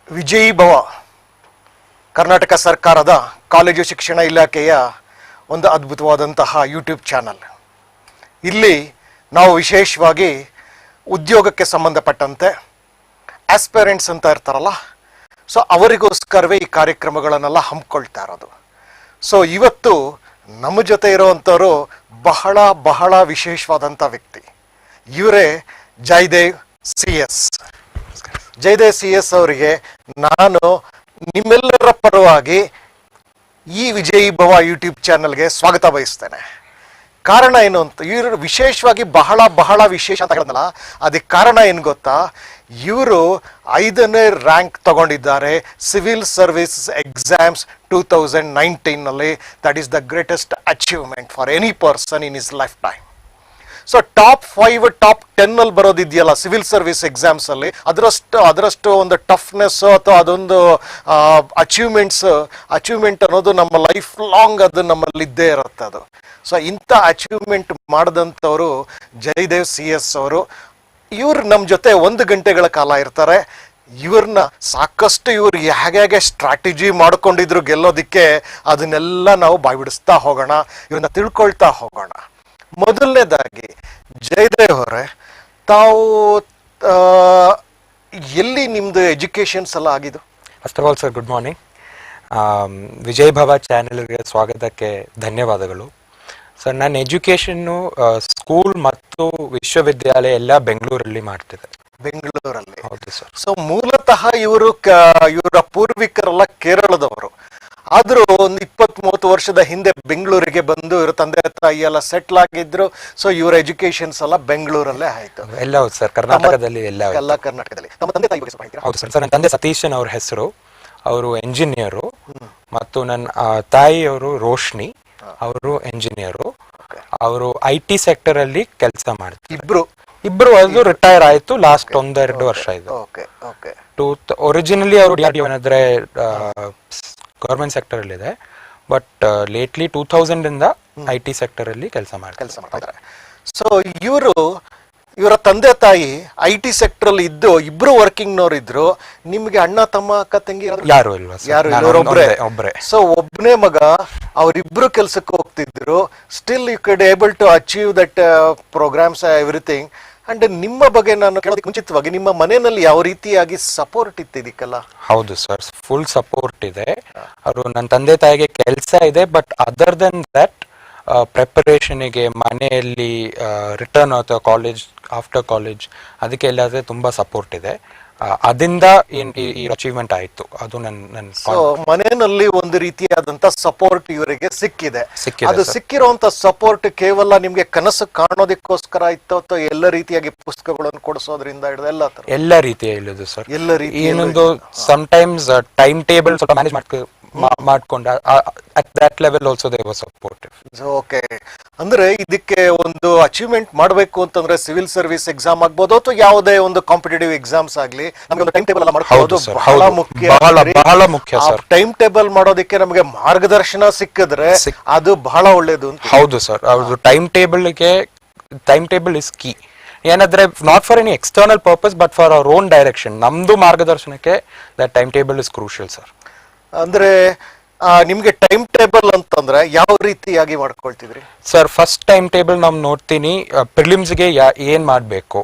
ವಿಜಯೀ ಭವ ಕರ್ನಾಟಕ ಸರ್ಕಾರದ ಕಾಲೇಜು ಶಿಕ್ಷಣ ಇಲಾಖೆಯ ಒಂದು ಅದ್ಭುತವಾದಂತಹ ಯೂಟ್ಯೂಬ್ ಚಾನಲ್. ಇಲ್ಲಿ ನಾವು ವಿಶೇಷವಾಗಿ ಉದ್ಯೋಗಕ್ಕೆ ಸಂಬಂಧಪಟ್ಟಂತೆ ಆಸ್ಪೈರೆಂಟ್ಸ್ ಅಂತ ಇರ್ತಾರಲ್ಲ, ಸೊ ಅವರಿಗೋಸ್ಕರವೇ ಈ ಕಾರ್ಯಕ್ರಮಗಳನ್ನೆಲ್ಲ ಹಮ್ಮಿಕೊಳ್ತಾ ಇರೋದು. ಸೊ ಇವತ್ತು ನಮ್ಮ ಜೊತೆ ಇರೋವಂಥವ್ರು ಬಹಳ ಬಹಳ ವಿಶೇಷವಾದಂಥ ವ್ಯಕ್ತಿ. ಇವರೇ ಜಯದೇವ್ CS. ಜಯದೇವ್ CS ಅವರಿಗೆ ನಾನು ನಿಮ್ಮೆಲ್ಲರ ಪರವಾಗಿ ಈ ವಿಜಯೀ ಭವ ಯೂಟ್ಯೂಬ್ ಚಾನಲ್ಗೆ ಸ್ವಾಗತ ಬಯಸ್ತೇನೆ. ಕಾರಣ ಏನು ಅಂತ, ಇವರು ವಿಶೇಷವಾಗಿ ಬಹಳ ಬಹಳ ವಿಶೇಷ ಅಂತ ಹೇಳಿದ್ನಲ್ಲ, ಅದಕ್ಕೆ ಕಾರಣ ಏನು ಗೊತ್ತಾ? ಇವರು 5ನೇ ರ್ಯಾಂಕ್ ತಗೊಂಡಿದ್ದಾರೆ ಸಿವಿಲ್ ಸರ್ವಿಸ್ ಎಕ್ಸಾಮ್ಸ್ 2019ನಲ್ಲಿ. That is the greatest achievement for any person in his lifetime. So top 5 top 10 ಅಲ್ಲಿ ಬರೋದಿದೆಯಲ್ಲ ಸಿವಿಲ್ ಸರ್ವಿಸ್ ಎಕ್ಸಾಮ್ಸ್ ಅಲ್ಲಿ, ಅದರಷ್ಟು ಒಂದು ಟಫ್ನೆಸ್ ಅಥವಾ ಅದೊಂದು ಅಚೀವ್ಮೆಂಟ್ ಅನ್ನೋದು ನಮ್ಮ ಲೈಫ್ ಲಾಂಗ್ ಅದು ನಮ್ಮಲ್ಲಿ ಇದ್ದೇ ಇರುತ್ತೆ ಅದು. ಸೊ ಇಂಥ ಅಚೀವ್ಮೆಂಟ್ ಮಾಡಿದಂಥವರು ಜಯದೇವ್ CS ಅವರು. ಇವ್ರು ನಮ್ಮ ಜೊತೆ 1 ಗಂಟೆಗಳ ಕಾಲ ಇರ್ತಾರೆ. ಇವ್ರನ್ನ ಸಾಕಷ್ಟು ಇವ್ರು ಹೇಗೆ ಸ್ಟ್ರಾಟಜಿ ಮಾಡ್ಕೊಂಡಿದ್ರು ಗೆಲ್ಲೋದಿಕ್ಕೆ, ಅದನ್ನೆಲ್ಲ ನಾವು ಬಾಯ್ಬಿಡಿಸ್ತಾ ಹೋಗೋಣ, ಇವ್ರನ್ನ ತಿಳ್ಕೊಳ್ತಾ ಹೋಗೋಣ. ಮೊದಲನೇದಾಗಿ ಜಯದೇವ್ ಅವರೇ, ತಾವು ಎಲ್ಲಿ ನಿಮ್ದು ಎಜುಕೇಶನ್ಸ್ ಎಲ್ಲ ಆಗಿದ್ದು? First of all sir, good morning. Vijay ಭವ ಚಾನೆಲ್ಗೆ ಸ್ವಾಗತಕ್ಕೆ ಧನ್ಯವಾದಗಳು. ಸರ್, ನನ್ನ ಎಜುಕೇಶನ್ನು ಸ್ಕೂಲ್ ಮತ್ತು ವಿಶ್ವವಿದ್ಯಾಲಯ ಎಲ್ಲ ಬೆಂಗಳೂರಲ್ಲಿ ಮಾಡ್ತಿದೆ. ಬೆಂಗಳೂರಲ್ಲಿ? ಹೌದು ಸರ್. ಸೊ ಮೂಲತಃ ಇವರ ಪೂರ್ವಿಕರೆಲ್ಲ ಕೇರಳದವರು. ಆದ್ರೂ ಒಂದು 20-30 ವರ್ಷದ ಹಿಂದೆ ಬೆಂಗಳೂರಿಗೆ ಬಂದು ಇವ್ರ ತಂದೆ ತಾಯಿ ಎಲ್ಲ ಸೆಟ್ಲ್ ಆಗಿದ್ರು. ಸೊ ಇವರ ಎಜುಕೇಶನ್ಸ್ ಎಲ್ಲ ಬೆಂಗಳೂರಲ್ಲೇ ಆಯ್ತು. ಎಲ್ಲ ಹೌದು ಸರ್, ಕರ್ನಾಟಕದಲ್ಲಿ ಎಲ್ಲ ಕರ್ನಾಟಕದಲ್ಲಿ. ನಮ್ಮ ತಂದೆ ತಾಯಿ ಬಗ್ಗೆ ಹೇಳ್ತೀರಾ? ಹೌದು ಸರ್. ನನ್ನ ತಂದೆ ಸತೀಶನ್ ಅವ್ರ ಹೆಸರು, ಅವರು ಎಂಜಿನಿಯರು, ಮತ್ತು ನನ್ನ ತಾಯಿಯವರು ರೋಶ್ನಿ, ಅವರು ಎಂಜಿನಿಯರು. ಅವರು IT ಸೆಕ್ಟರ್ ಅಲ್ಲಿ ಕೆಲಸ ಮಾಡ್ತಾರೆ. ಇಬ್ರು ಅದು ರಿಟೈರ್ ಆಯ್ತು ಲಾಸ್ಟ್ 1-2 ವರ್ಷ ಇದು. ಒರಿಜಿನಲಿ ಅವರು ಅಂದ್ರೆ ಗವರ್ಮೆಂಟ್ ಸೆಕ್ಟರ್ ಅಲ್ಲಿ ಇದೆ, ಬಟ್ ಲೇಟ್ಲಿ 2000 ಇಂದ IT ಸೆಕ್ಟರ್ ಅಲ್ಲಿ ಕೆಲಸ ಮಾಡ್ತಾರೆ. ಸೊ ಇವರ ತಂದೆ ತಾಯಿ IT ಸೆಕ್ಟರ್ ಅಲ್ಲಿ ಇದ್ದು ಇಬ್ರು ವರ್ಕಿಂಗ್ ನವರು ಇದ್ರು. ನಿಮ್ಗೆ ಅಣ್ಣ ತಮ್ಮ ಅಕ್ಕ ತಂಗಿ ಯಾರು ಇಲ್ವಾ? ಒಬ್ರೆ. ಸೊ ಒಬ್ಬನೇ ಮಗ, ಅವರಿಬ್ರು ಕೆಲ್ಸಕ್ಕೆ ಹೋಗ್ತಿದ್ರು. Still you could able to achieve that programs everything. And ನಿಮ್ಮ ಬಗ್ಗೆ ನಾನು ಕೇಳೋದಕ್ಕೆ ಮುಂಚಿತವಾಗಿ, ನಿಮ್ಮ ಮನೆಯಲ್ಲಿ ಯಾವ ರೀತಿಯಾಗಿ ಸಪೋರ್ಟ್ ಇತ್ತು ಇದಕ್ಕೆಲ್ಲ? ಹೌದು ಸರ್, ಫುಲ್ ಸಪೋರ್ಟ್ ಇದೆ. ಅವರು ನನ್ನ ತಂದೆ ತಾಯಿಗೆ ಕೆಲಸ ಇದೆ, ಬಟ್ ಅದರ್ ದೆನ್ ದಟ್ ಪ್ರಿಪರೇಷನ್ಗೆ, ಮನೆಯಲ್ಲಿ ರಿಟರ್ನ್ ಅಥವಾ ಕಾಲೇಜ್, ಆಫ್ಟರ್ ಕಾಲೇಜ್, ಅದಕ್ಕೆ ಎಲ್ಲಾದ್ರೆ ತುಂಬಾ ಸಪೋರ್ಟ್ ಇದೆ. ಅದರಿಂದ ಈ ಅಚೀವ್ಮೆಂಟ್ ಆಯ್ತು. ಅದು ನನ್ನ ಮನೆಯಲ್ಲಿ ಒಂದು ರೀತಿಯಾದಂತ ಸಪೋರ್ಟ್ ಇವರಿಗೆ ಸಿಕ್ಕಿದೆ. ಅದು ಸಿಕ್ಕಿರುವಂತ ಸಪೋರ್ಟ್ ಕೇವಲ ನಿಮ್ಗೆ ಕನಸು ಕಾಣೋದಕ್ಕೋಸ್ಕರ ಇತ್ತು ಅಥವಾ ಎಲ್ಲ ರೀತಿಯಾಗಿ ಪುಸ್ತಕಗಳನ್ನು ಕೊಡಿಸೋದ್ರಿಂದ ಹಿಡಿದು ಎಲ್ಲ ರೀತಿಯ ಇಲ್ಲದು ಸರ್. ಎಲ್ಲ ರೀತಿ ಏನೊಂದು ಸಮ್ಟೈಮ್ಸ್ ಟೈಮ್ ಟೇಬಲ್ ಸ್ವಲ್ಪ ಮ್ಯಾನೇಜ್ ಮಾಡ್ಕೊಂಡ at that level also they were supportive. Okay, ಅಂದ್ರೆ ಇದಕ್ಕೆ ಒಂದು ಅಚೀವ್ಮೆಂಟ್ ಮಾಡಬೇಕು ಅಂತಂದ್ರೆ ಸಿವಿಲ್ ಸರ್ವಿಸ್ ಎಕ್ಸಾಮ್ ಆಗ್ಬೋದು ಅಥವಾ ಯಾವುದೇ ಒಂದು ಕಾಂಪಿಟೇಟಿವ್ ಎಕ್ಸಾಮ್ಸ್ ಆಗ್ಲಿ, ನಮಗೆ ಒಂದು ಟೈಮ್ ಟೇಬಲ್ ಮಾಡ್ಕೊಳ್ಳೋದು ಬಹಳ ಮುಖ್ಯ ಸರ್. ಟೈಮ್ ಟೇಬಲ್ ಮಾಡೋದಕ್ಕೆ ನಮಗೆ ಮಾರ್ಗದರ್ಶನ ಸಿಕ್ಕಿದ್ರೆ ಅದು ಬಹಳ ಒಳ್ಳೇದು ಅಂತ. ಹೌದು ಸರ್, ಅವ್ರದ್ದು ಟೈಮ್ ಟೇಬಲ್ ಇಸ್ ಕೀ. ಏನಂದ್ರೆ not for any external purpose but for our own direction. ನಮ್ದು ಮಾರ್ಗದರ್ಶನಕ್ಕೆ that time table is crucial sir. ಅಂದ್ರೆ ನಿಮ್ಗೆ ಟೈಮ್ ಟೇಬಲ್ ಅಂತಂದ್ರೆ ಯಾವ ರೀತಿಯಾಗಿ ಮಾಡ್ಕೊಳ್ತಿದ್ರಿ ಸರ್? ಫಸ್ಟ್ ಟೈಮ್ ಟೇಬಲ್ ನಾವು ನೋಡ್ತೀನಿ, ಪ್ರಿಲಿಮ್ಸ್ಗೆ ಏನ್ ಮಾಡ್ಬೇಕು,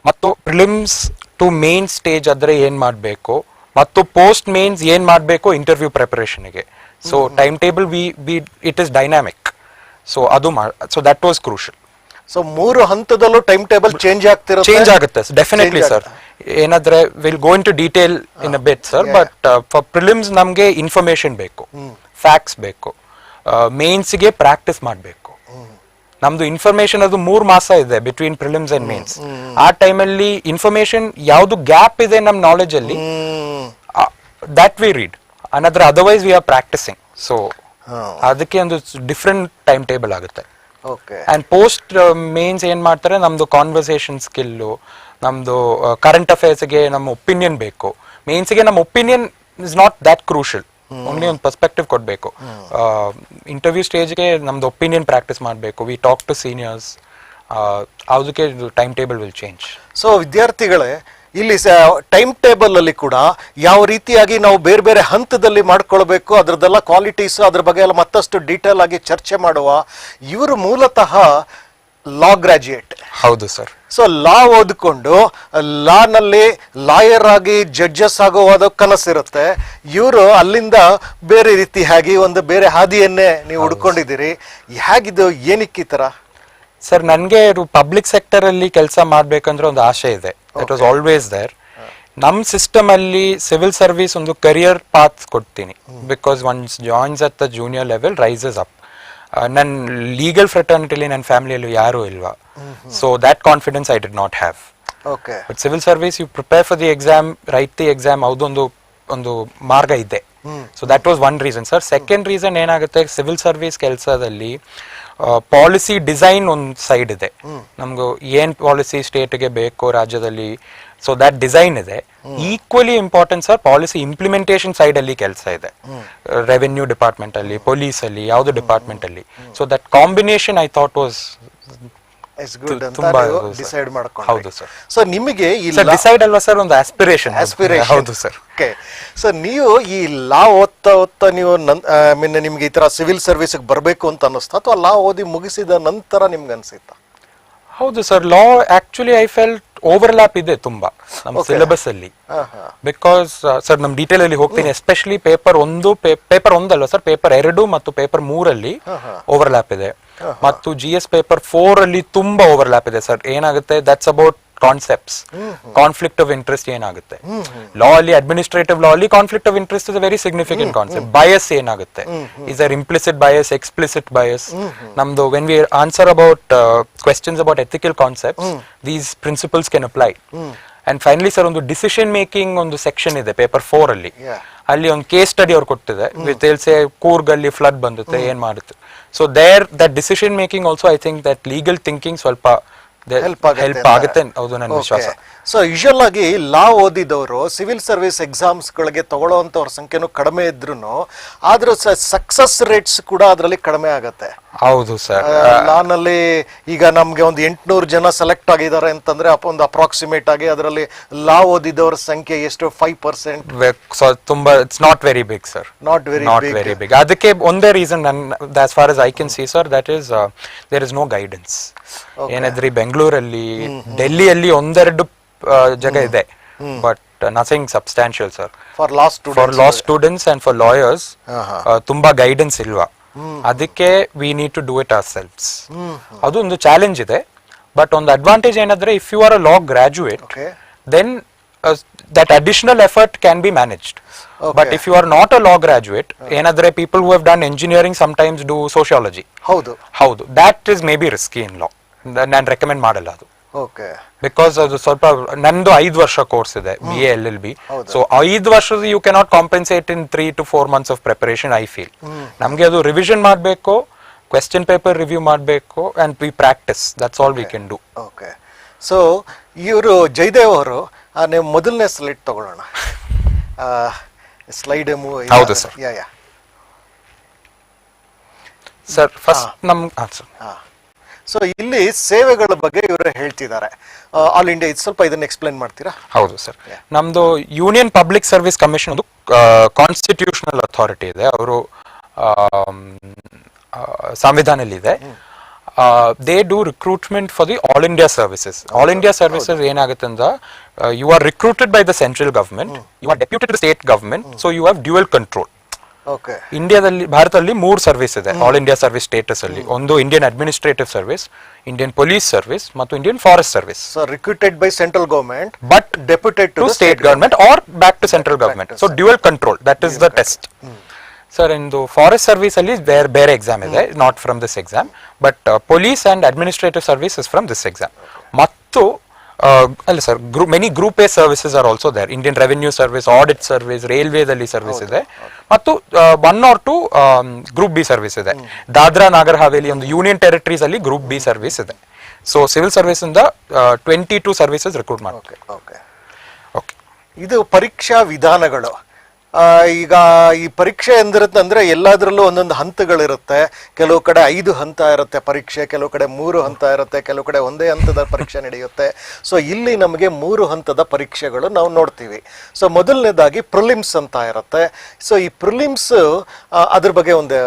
ಮತ್ತು ಪ್ರಿಲಿಮ್ಸ್ ಟು ಮೇನ್ ಸ್ಟೇಜ್ ಆದ್ರೆ ಏನ್ ಮಾಡ್ಬೇಕು, ಮತ್ತು ಪೋಸ್ಟ್ ಮೇನ್ಸ್ ಏನ್ ಮಾಡ್ಬೇಕು ಇಂಟರ್ವ್ಯೂ ಪ್ರಿಪರೇಷನ್ಗೆ. So time table it is dynamic. So that was crucial. So 3 ಹಂತದಲ್ಲೂ ಟೈಮ್ ಟೇಬಲ್ ಚೇಂಜ್ ಆಗುತ್ತೆ ಡೆಫಿನೆಟ್ಲಿ ಸರ್. ಏನಾದ್ರೆ will go in to detail in a bit sir, but for prelims ನಮ್ಗೆ information ಬೇಕು, facts ಬೇಕು. ಮೇನ್ಸ್ಗೆ practice ಮಾಡಬೇಕು. ನಮ್ದು information ಅದು 3 ಮಾಸ ಇದೆ ಬಿಟ್ವೀನ್ ಪ್ರಿಲಿಮ್ಸ್ ಅಂಡ್ ಮೇನ್ಸ್. ಆ ಟೈಮಲ್ಲಿ ಇನ್ಫಾರ್ಮೇಶನ್ ಯಾವ್ದು ಗ್ಯಾಪ್ ಇದೆ ನಮ್ ನಾಲೆಜ್ ಅಲ್ಲಿ, ದಟ್ ವಿ ರೀಡ್. ಅನದ್ರ otherwise we are practising. So ಅದಕ್ಕೆ ಒಂದು ಡಿಫ್ರೆಂಟ್ ಟೈಮ್ ಟೇಬಲ್ ಆಗುತ್ತೆ. ಅಂಡ್ ಪೋಸ್ಟ್ ಮೇನ್ಸ್ ಏನ್ ಮಾಡ್ತಾರೆ, ನಮ್ದು ಕಾನ್ವರ್ಸೇಷನ್ ಸ್ಕಿಲ್ಲು, ನಮ್ದು ಕರೆಂಟ್ ಅಫೇರ್ಸ್ಗೆ ನಮ್ಮ ಒಪಿನಿಯನ್ ಬೇಕು. ಮೇನ್ಸ್ಗೆ ನಮ್ಮ opinion is not that crucial, only ಒಂದು ಪರ್ಸ್ಪೆಕ್ಟಿವ್ ಕೊಡ್ಬೇಕು. ಇಂಟರ್ವ್ಯೂ ಸ್ಟೇಜ್ಗೆ ನಮ್ದು ಒಪಿನಿಯನ್ ಪ್ರಾಕ್ಟೀಸ್ ಮಾಡಬೇಕು. We talk to seniors. ಅದಕ್ಕೆ time table will change. So ವಿದ್ಯಾರ್ಥಿಗಳೇ, ಇಲ್ಲಿ ಟೈಮ್ ಟೇಬಲ್ ಅಲ್ಲಿ ಕೂಡ ಯಾವ ರೀತಿಯಾಗಿ ನಾವು ಬೇರೆ ಬೇರೆ ಹಂತದಲ್ಲಿ ಮಾಡ್ಕೊಳ್ಬೇಕು ಅದರದ್ದೆಲ್ಲ ಕ್ವಾಲಿಟೀಸ್ ಅದ್ರ ಬಗ್ಗೆ ಎಲ್ಲ ಮತ್ತಷ್ಟು ಡೀಟೇಲ್ ಆಗಿ ಚರ್ಚೆ ಮಾಡುವ ಇವರು ಮೂಲತಃ ಲಾ ಗ್ರಾಜ್ಯುಯೇಟ್. ಹೌದು ಸರ್. ಸೊ ಲಾ ಓದ್ಕೊಂಡು ಲಾನಲ್ಲಿ ಲಾಯರ್ ಆಗಿ ಜಡ್ಜಸ್ ಆಗುವ ಕನಸಿರುತ್ತೆ. ಇವರು ಅಲ್ಲಿಂದ ಬೇರೆ ರೀತಿಯಾಗಿ ಒಂದು ಬೇರೆ ಹಾದಿಯನ್ನೇ ನೀವು ಹುಡ್ಕೊಂಡಿದ್ದೀರಿ. ಹೇಗಿದು ಏನಕ್ಕೆ ಈ ತರ? ಸರ್ ನನಗೆ ಪಬ್ಲಿಕ್ ಸೆಕ್ಟರ್ ಅಲ್ಲಿ ಕೆಲಸ ಮಾಡ್ಬೇಕಂದ್ರೆ ಒಂದು ಆಸೆ ಇದೆ. That was always there. ನಮ್ ಸಿಸ್ಟಮ್ ಅಲ್ಲಿ ಸಿವಿಲ್ ಸರ್ವಿಸ್ ಒಂದು ಕರಿಯರ್ ಪಾತ್ ಕೊಡ್ತೀನಿ. Because once joins at the junior level rises up. ನನ್ನ ಲೀಗಲ್ ಫ್ರೆಟರ್ನಿಟಿಲಿ ನನ್ನ ಫ್ಯಾಮಿಲಿಯಲ್ಲಿ ಯಾರೂ ಇಲ್ವಾ. So that confidence I did not have. But civil service you prepare for the exam, write the exam, ಒಂದು ಮಾರ್ಗ ಇದೆ. So that was one reason sir. Second reason ಏನಾಗುತ್ತೆ, ಸಿವಿಲ್ ಸರ್ವಿಸ್ ಕೆಲಸದಲ್ಲಿ ಪಾಲಿಸಿ ಡಿಸೈನ್ ಒಂದು ಸೈಡ್ ಇದೆ. ನಮ್ಗೆ ಏನ್ policy ಸ್ಟೇಟ್ಗೆ ಬೇಕು ರಾಜ್ಯದಲ್ಲಿ, ಸೊ ದಟ್ ಡಿಸೈನ್ ಇದೆ. Equally important sir policy implementation side ಅಲ್ಲಿ ಕೆಲಸ ಇದೆ. ರೆವೆನ್ಯೂ ಡಿಪಾರ್ಟ್ಮೆಂಟ್ ಅಲ್ಲಿ, ಪೊಲೀಸ್ ಅಲ್ಲಿ, ಯಾವ್ದು ಡಿಪಾರ್ಟ್ಮೆಂಟ್ ಅಲ್ಲಿ. So that combination I thought was decide ಮಾಡ್ಕೊಂಡು. ಹೌದು ಸರ್. ಸೊ ನಿಮಗೆ ಡಿಸೈಡ್ ಅಲ್ವಾ ಸರ್, ಒಂದು ಆಸ್ಪಿರೇಷನ್. ಹೌದು ಸರ್. ಸೊ ನೀವು ಈ ಲಾ ಓದ್ತಾ ನೀವು ನಿಮ್ಗೆ ಈ ತರ ಸಿವಿಲ್ ಸರ್ವಿಸ್ ಬರಬೇಕು ಅಂತ ಅನ್ನಿಸ್ತಾ ಅಥವಾ ಲಾ ಓದಿ ಮುಗಿಸಿದ ನಂತರ ನಿಮ್ಗೆ ಅನ್ಸಿತ್ತಾ? ಹೌದು sir. Law actually I felt overlap ಇದೆ ತುಂಬಾ ನಮ್ಮ ಸಿಲೆಬಸ್ ಅಲ್ಲಿ. ಬಿಕಾಸ್ ಸರ್ ನಮ್ ಡೀಟೇಲ್ ಅಲ್ಲಿ ಹೋಗ್ತೀನಿ. ಎಸ್ಪೆಷಲಿ ಪೇಪರ್ ಒಂದಲ್ಲ ಸರ್, ಪೇಪರ್ 2 ಮತ್ತು ಪೇಪರ್ 3 ಅಲ್ಲಿ ಓವರ್ಲ್ಯಾಪ್ ಇದೆ. ಮತ್ತು GS ಪೇಪರ್ 4 ಅಲ್ಲಿ ತುಂಬಾ ಓವರ್ಲ್ಯಾಪ್ ಇದೆ ಸರ್. ಏನಾಗುತ್ತೆ, that's about concepts. Conflict of interest ಏನಾಗುತ್ತೆ ಲಾ ಅಲ್ಲಿ, ಅಡ್ಮಿನಿಸ್ಟ್ರೇಟಿವ್ ಲಾ ಅಲ್ಲಿ conflict of interest is a very significant concept. Bias ಏನಾಗುತ್ತೆ, is their implicit bias, explicit bias. ನಮ್ದು when we answer about questions about ethical concepts, these principles can apply. And finally sir ಒಂದು decision making ಒಂದು section ಇದೆ paper 4 ಅಲ್ಲಿ. ಅಲ್ಲಿ ಒಂದು case study ಅವ್ರು ಕೊಟ್ಟಿದೆ. ಕೂರ್ಗ್ ಅಲ್ಲಿ ಫ್ಲಡ್ ಬಂದುತ್ತೆ, ಏನ್ ಮಾಡುತ್ತೆ. So there that decision making also I think that legal thinking ಸ್ವಲ್ಪ ಹೆಲ್ಪ್ ಆಗುತ್ತೆ. ಹೌದು ನನ್ನ ವಿಶ್ವಾಸ. ಸೊ ಯೂಶುವಲ್ ಆಗಿ ಲಾ ಓದಿದವರು ಸಿವಿಲ್ ಸರ್ವಿಸ್ ಎಕ್ಸಾಮ್ಸ್ ಗಳಿಗೆ ತಗೊಳ್ಳೋಂತವ್ರ ಸಂಖ್ಯೆನೂ ಕಡಿಮೆ ಇದ್ರು ಆದ್ರೂ ಸಕ್ಸಸ್ ರೇಟ್ಸ್ ಕೂಡ ಅದರಲ್ಲಿ ಕಡಿಮೆ ಆಗತ್ತೆ. ಹೌದು ಸರ್. ಲಾನಲ್ಲಿ ಈಗ ನಮ್ಗೆ ಒಂದು 800 ಜನ ಸೆಲೆಕ್ಟ್ ಆಗಿದ್ದಾರೆ ಅಂತಂದ್ರೆ ಒಂದು ಅಪ್ರಾಕ್ಸಿಮೇಟ್ ಆಗಿ ಅದರಲ್ಲಿ ಲಾ ಓದಿದವರ ಸಂಖ್ಯೆ ಎಷ್ಟು? 5%. ತುಂಬಾ it's not very big sir. Not very big. ಅದಕ್ಕೆ ಒಂದೇ reason as for as I can see sir, that is there is no guidance. ಏನಾದ್ರಿ ಬೆಂಗಳೂರಲ್ಲಿ, ಡೆಲ್ಲಿಯಲ್ಲಿ ಒಂದೆರಡು ಜಾಗ ಇದೆ, but nothing substantial sir. For law students and for lawyers ತುಂಬಾ guidance ಇಲ್ವಾ. ಅದಕ್ಕೆ we need to do it ourselves. ಅದು ಒಂದು ಚಾಲೆಂಜ್ ಇದೆ. ಬಟ್ ಒಂದು ಅಡ್ವಾಂಟೇಜ್ ಏನಂದ್ರೆ, if you are a law graduate, then that additional effort can be managed. But if you are not a law graduate, ಏನಂದ್ರೆ people who have done engineering sometimes do sociology. ಹೌದು that is maybe risky in law. ನಾನು recommend ಮಾಡಲ್ಲ ಅದು. Because ಅದು ಸ್ವಲ್ಪ, ನಂದು 5 ವರ್ಷ course ಇದೆ BA LLB. ಸೊ 5 ವರ್ಷ you cannot compensate in 3 to 4 months of preparation. I feel ನಮ್ಗೆ ಅದು ರಿವಿಷನ್ ಮಾಡಬೇಕು, ಕ್ವೆಶ್ಚನ್ ಪೇಪರ್ ರಿವ್ಯೂ ಮಾಡಬೇಕು, and we practice. That's all we can do. So ಇವರು ಜಯದೇವ್ ಅವರು, ನೀವು ಮೊದಲನೇ ಸ್ಲೈಡ್ ತಗೊಳ್ಳೋಣ. ಸ್ಲೈಡ್ ಹೌದು ಸರ್. ಸರ್ ಫಸ್ಟ್ ಸೊ ಇಲ್ಲಿ ಸೇವೆಗಳ ಬಗ್ಗೆ ಇವರು ಹೇಳ್ತಿದ್ದಾರೆ. ಆಲ್ ಇಂಡಿಯಾ, ಸ್ವಲ್ಪ ಇದನ್ನ ಎಕ್ಸ್ಪ್ಲೈನ್ ಮಾಡ್ತೀರಾ? ಹೌದು ಸರ್. ನಮ್ದು ಯೂನಿಯನ್ ಪಬ್ಲಿಕ್ ಸರ್ವಿಸ್ ಕಮಿಷನ್ ಒಂದು ಕಾನ್ಸ್ಟಿಟ್ಯೂಷನಲ್ ಅಥಾರಿಟಿ ಇದೆ. ಅವರು ಸಂವಿಧಾನದಲ್ಲಿ ಇದೆ. They do recruitment for the all India services. All India services ಏನಾಗುತ್ತೆ ಅಂದ್ರೆ, you are recruited by the central government, you are deputed to the state government, so you have dual control. ಇಂಡಿಯಾದಲ್ಲಿ, ಭಾರತದಲ್ಲಿ 3 service ಇದೆ all India service status ಅಲ್ಲಿ. ಒಂದು Indian administrative service, Indian police service ಮತ್ತು Indian forest service. So recruited by central government but deputed to the state government or back to central government. So dual control, that is the test. Sir, in the forest service ಅಲ್ಲಿ ಬೇರೆ exam ಇದೆ, not from this exam. But police and administrative service is from this exam. ಮತ್ತು ಅಲ್ಲ sir, many group A services are also there. Indian revenue service, audit service, ರೈಲ್ವೇದಲ್ಲಿ service ಇದೆ. ಮತ್ತು 1 or 2 group B service ಇದೆ. ದಾದ್ರಾ ನಾಗರ್ ಹಾವೇಲಿ ಒಂದು union territories ಅಲ್ಲಿ group B service ಇದೆ. So civil service ಇಂದ 22 ಸರ್ವಿಸಸ್ ರಿಕ್ರೂಟ್ ಮಾಡ್ತಾರೆ. ಇದು ಪರೀಕ್ಷಾ ವಿಧಾನಗಳು. ಈಗ ಈ ಪರೀಕ್ಷೆ ಎಂದಿರುತ್ತೆ ಎಲ್ಲದರಲ್ಲೂ ಒಂದೊಂದು ಹಂತಗಳಿರುತ್ತೆ. ಕೆಲವು ಕಡೆ 5 ಹಂತ ಇರುತ್ತೆ ಪರೀಕ್ಷೆ, ಕೆಲವು ಕಡೆ 3 ಹಂತ ಇರುತ್ತೆ, ಕೆಲವು ಕಡೆ ಒಂದೇ ಹಂತದ ಪರೀಕ್ಷೆ ನಡೆಯುತ್ತೆ. ಸೊ ಇಲ್ಲಿ ನಮಗೆ 3 ಹಂತದ ಪರೀಕ್ಷೆಗಳು ನಾವು ನೋಡ್ತೀವಿ. ಸೊ ಮೊದಲನೇದಾಗಿ ಪ್ರಿಲಿಮ್ಸ್ ಅಂತ ಇರುತ್ತೆ. ಸೊ ಈ ಪ್ರಿಲಿಮ್ಸ್ ಅದ್ರ ಬಗ್ಗೆ ಒಂದು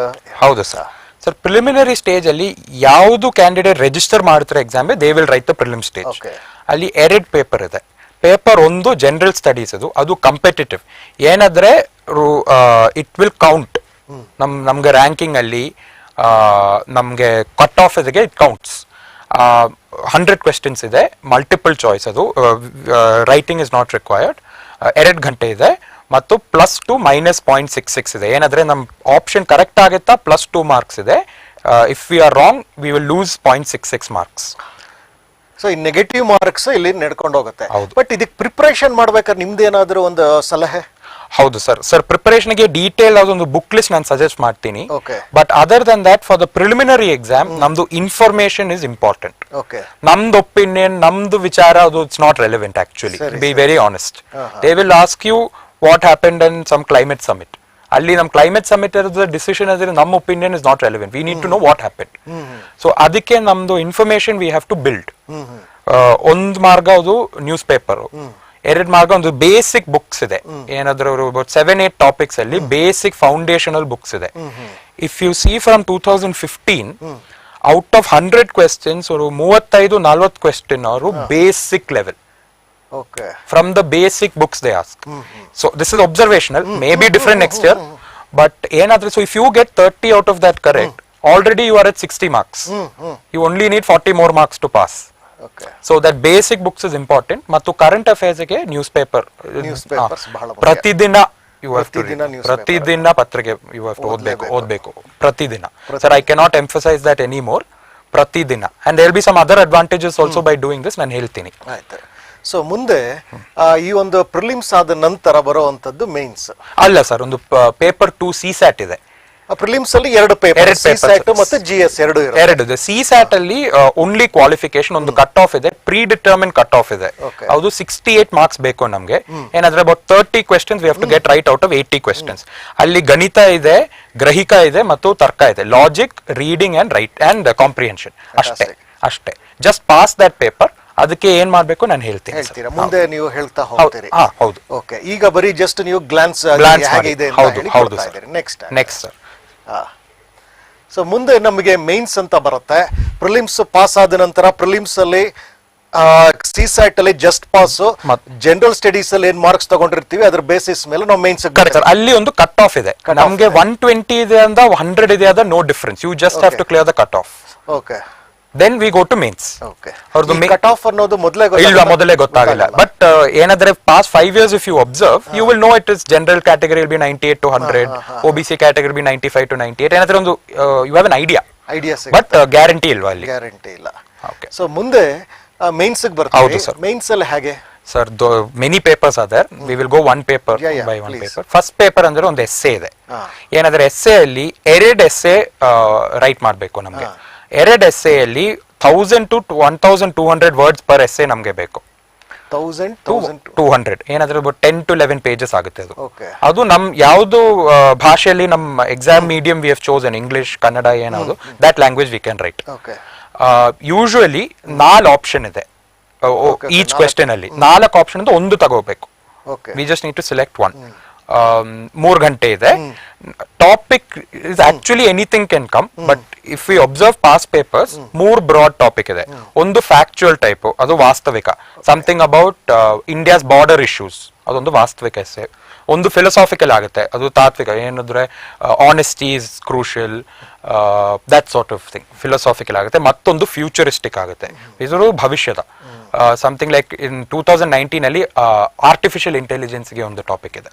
ಹೌದು ಸರ್ ಪ್ರಿಲಿಮಿನರಿ ಸ್ಟೇಜ್ ಅಲ್ಲಿ ಯಾವುದು ಕ್ಯಾಂಡಿಡೇಟ್ ರಿಜಿಸ್ಟರ್ ಮಾಡ್ತಾರೆ exam they will write the prelim stage. ಅಲ್ಲಿ 2 ಪೇಪರ್ ಇದೆ. ಪೇಪರ್ 1 ಜನರಲ್ ಸ್ಟಡೀಸ್ ಅದು ಕಂಪೆಟಿಟಿವ್. ಏನಾದ್ರೆ ಇಟ್ ವಿಲ್ ಕೌಂಟ್ ನಮ್ಗೆ ರ್ಯಾಂಕಿಂಗ್ ಅಲ್ಲಿ ನಮ್ಗೆ ಕಟ್ ಆಫ್ ಇದಕ್ಕೆ ಇಟ್ ಕೌಂಟ್ಸ್. 100 ಕ್ವೆಶ್ಚನ್ಸ್ ಇದೆ, ಮಲ್ಟಿಪಲ್ ಚಾಯ್ಸ್, ಅದು ರೈಟಿಂಗ್ ಇಸ್ ನಾಟ್ ರಿಕ್ವೈರ್ಡ್. 2 ಗಂಟೆ ಇದೆ ಮತ್ತು +2 -0.66 ಇದೆ. ಏನಾದ್ರೆ ನಮ್ ಆಪ್ಷನ್ ಕರೆಕ್ಟ್ ಆಗುತ್ತಾ +2 ಮಾರ್ಕ್ಸ್ ಇದೆ. If we are wrong we will lose 0.66 marks. So ಈ ನೆಗೆಟಿವ್ ಮಾರ್ಕ್ಸ್ ಇಲ್ಲಿ ನಡ್ಕೊಂಡು ಹೋಗುತ್ತೆ. ಬಟ್ ಇದಕ್ಕೆ ಪ್ರಿಪರೇಷನ್ ಮಾಡ್ಬೇಕಾದ್ರೆ ನಿಮ್ದೇನಾದ್ರೂ ಒಂದು ಸಲಹೆ? ಹೌದು ಸರ್ ಪ್ರಿಪರೇಷನ್ಗೆ ಡೀಟೇಲ್ ಅದೊಂದು ಬುಕ್ ಲಿಸ್ಟ್ ನಾನು ಸಜೆಸ್ಟ್ ಮಾಡ್ತೀನಿ. But other than that for the preliminary exam ನಮ್ದು ಇನ್ಫಾರ್ಮೇಶನ್ ಇಸ್ ಇಂಪಾರ್ಟೆಂಟ್. ನಮ್ದು ಒಪಿನಿಯನ್, ನಮ್ದು ವಿಚಾರ ಅದು it's not relevant actually. Be very honest. They will ask you what happened in some climate summit. ಅಲ್ಲಿ ನಮ್ climate summit decision ಆದ್ರೆ ನಮ್ಮ opinion is not relevant. We need to know what happened. So ಅದಕ್ಕೆ ನಮ್ದು information we have to build. 1 ಮಾರ್ಗ ಅದು news paper, 2 ಮಾರ್ಗ ಒಂದು ಬೇಸಿಕ್ ಬುಕ್ಸ್ ಇದೆ. ಏನಾದ್ರೂ 7-8 ಟಾಪಿಕ್ಸ್ ಅಲ್ಲಿ ಬೇಸಿಕ್ ಫೌಂಡೇಶನಲ್ ಬುಕ್ಸ್ ಇದೆ. If you see from 2015 out of 100 questions 35-40 question ಅವರು basic level. From the basic books they ask. So this is observational, maybe different next year, but so if you get 30 out of that correct, already you are at 60 marks. You only need 40 more marks to pass. So that basic books is important. Mattu current affairs ge newspapers pratidina you have to read. Pratidina patrike you have to odbeku pratidina. Sir, I cannot emphasize that anymore. Pratidina, and there will be some other advantages also by doing this. ನಾನು ಹೇಳ್ತೀನಿ. So ಮುಂದೆ ಈ ಒಂದು prelims ಆದ ನಂತರ ಬರುವಂತದ್ದು mains ಅಲ್ಲ sir, ಒಂದು ಪೇಪರ್ 2 CSAT ಇದೆ. ಪ್ರಿಲಿಮ್ಸ್ ಅಲ್ಲಿ 2 ಪೇಪರ್, CSAT ಮತ್ತು GS ಎರಡು ಇದೆ. CSAT ಅಲ್ಲಿ ಓನ್ಲಿ ಕ್ವಾಲಿಫಿಕೇಶನ್ ಒಂದು ಕಟ್ ಆಫ್ ಇದೆ, ಪ್ರೀ ಡಿಟರ್ಮಿನ್ ಕಟ್ ಆಫ್ ಇದೆ. ಅದು 68 ಮಾರ್ಕ್ಸ್ ಬೇಕು ನಮ್ಗೆ. ಏನಾದ್ರೆ about 30 questions we have to get right out of 80 questions. ಅಲ್ಲಿ ಗಣಿತ ಇದೆ, ಗ್ರಹಿಕ ಇದೆ ಮತ್ತು ತರ್ಕ ಇದೆ. Logic, reading and write and comprehension ಅಷ್ಟೇ. Just pass that paper. ಅದಕ್ಕೆ ಏನ್ ಮಾಡ್ಬೇಕು ನಾನು ಹೇಳ್ತೀನಿ. ಮುಂದೆ ನೀವು ಹೇಳ್ತಾ ಹೋಗ್ತೀರಿ. ಹೌದು. ಓಕೆ, ಈಗ ಬರೀ ಜಸ್ಟ್ ನೀವು ಗ್ಲಾನ್ಸ್ ಹೇಗಿದೆ ನೆಕ್ಸ್ಟ್ ಸರ್. ಸೊ ಮುಂದೆ ನಮಗೆ ಮೇನ್ಸ್ ಅಂತ ಬರುತ್ತೆ. ಪ್ರಿಲಿಮ್ಸ್ ಪಾಸ್ ಆದ ನಂತರ ಪ್ರಿಲಿಮ್ಸ್ ಅಲ್ಲಿ CSAT ಅಲ್ಲಿ ಜಸ್ಟ್ ಪಾಸ್, ಜನರಲ್ ಸ್ಟಡೀಸ್ ಅಲ್ಲಿ ಏನ್ ಮಾರ್ಕ್ಸ್ ತಗೊಂಡಿರ್ತೀವಿ ಅದ್ರ ಬೇಸಿಸ್ ಮೇಲೆ ನಾವು ಮೇನ್ಸ್ ಅಲ್ಲಿ ಒಂದು ಕಟ್ ಆಫ್ ಇದೆ. ನಮ್ಗೆ 120 ಇದೆ ಅಂದ 100 ಇದೆ ಅದ no difference. You just have to clear the cut off. Okay, then we go to mains. Cut off ಅನ್ನೋದು ಮೊದಲೇ ಗೊತ್ತಾಗಿಲ್ಲ. ಬಟ್ ಏನಾದ್ರೆ past 5 years if you observe you will know it is general category will be 98 to 100, OBC category will be 95 to 98. ಏನಾದ್ರೆ ಒಂದು you have an idea but guarantee ಇಲ್ವಾ ಅಲ್ಲಿ? Guarantee ಇಲ್ಲ. Okay, so ಮುಂದೆ ಮೇನ್ಸ್ ಗೆ ಬರ್ತೀವಿ. Mains ಅಲ್ಲಿ ಹೇಗೆ sir? Many papers are there. We will go one paper by one paper. First paper ಅಂದ್ರೆ ಒಂದು ಎಸ್ಸೆ ಇದೆ. ಏನಾದ್ರೆ ಎಸ್ಸೆ ಅಲ್ಲಿ 2 ಎಸ್ಸೆ ರೈಟ್ ಮಾಡ್ಬೇಕು ನಮ್ಗೆ. 2 ಎಸ್ಸೆ ಅಲ್ಲಿ 1000 to 1200 ವರ್ಡ್ಸ್ ಪರ್ ಎಸ್ಸೆ ನಮ್ಗೆ ಬೇಕು. 1200 ಏನಾದ್ರೆ 10 to 11 ಪೇಜಸ್ ಆಗುತ್ತೆ ಅದು. ಅದು ನಮ್ ಯಾವ್ದು ಭಾಷೆಯಲ್ಲಿ ನಮ್ಮ exam medium we have chosen, English, Kannada, ಏನಾದ್ರು that language we can write. Usually 4 option ಇದೆ ಈಚ್ ಕ್ವೆಶ್ಚನ್ ಅಲ್ಲಿ. 4 ಆಪ್ಷನ್ ಅಂತ ಒಂದು ತಗೋಬೇಕು. We just need to select one. 3 ಗಂಟೆ ಇದೆ. Topic is actually anything can come, but if we observe past papers 3 broad topic ಇದೆ. ಒಂದು ಫ್ಯಾಕ್ಚುಯಲ್ ಟೈಪ್, ಅದು ವಾಸ್ತವಿಕ, something about India's border issues, ಅದೊಂದು ವಾಸ್ತವಿಕ ಎಸ್ಸೆ. ಒಂದು ಫಿಲಸಾಫಿಕಲ್ ಆಗುತ್ತೆ, ಅದು ತಾತ್ವಿಕ, ಏನಂದ್ರೆ honesty is crucial, that sort of thing, philosophical ಆಗುತ್ತೆ. ಮತ್ತೊಂದು ಫ್ಯೂಚರಿಸ್ಟಿಕ್ ಆಗುತ್ತೆ, ಇದು ಭವಿಷ್ಯದ, ಸಮಥಿಂಗ್ ಲೈಕ್ ಇನ್ 2019 ಅಲ್ಲಿ ಆರ್ಟಿಫಿಷಿಯಲ್ ಇಂಟೆಲಿಜೆನ್ಸ್ ಗೆ ಒಂದು ಟಾಪಿಕ್ ಇದೆ.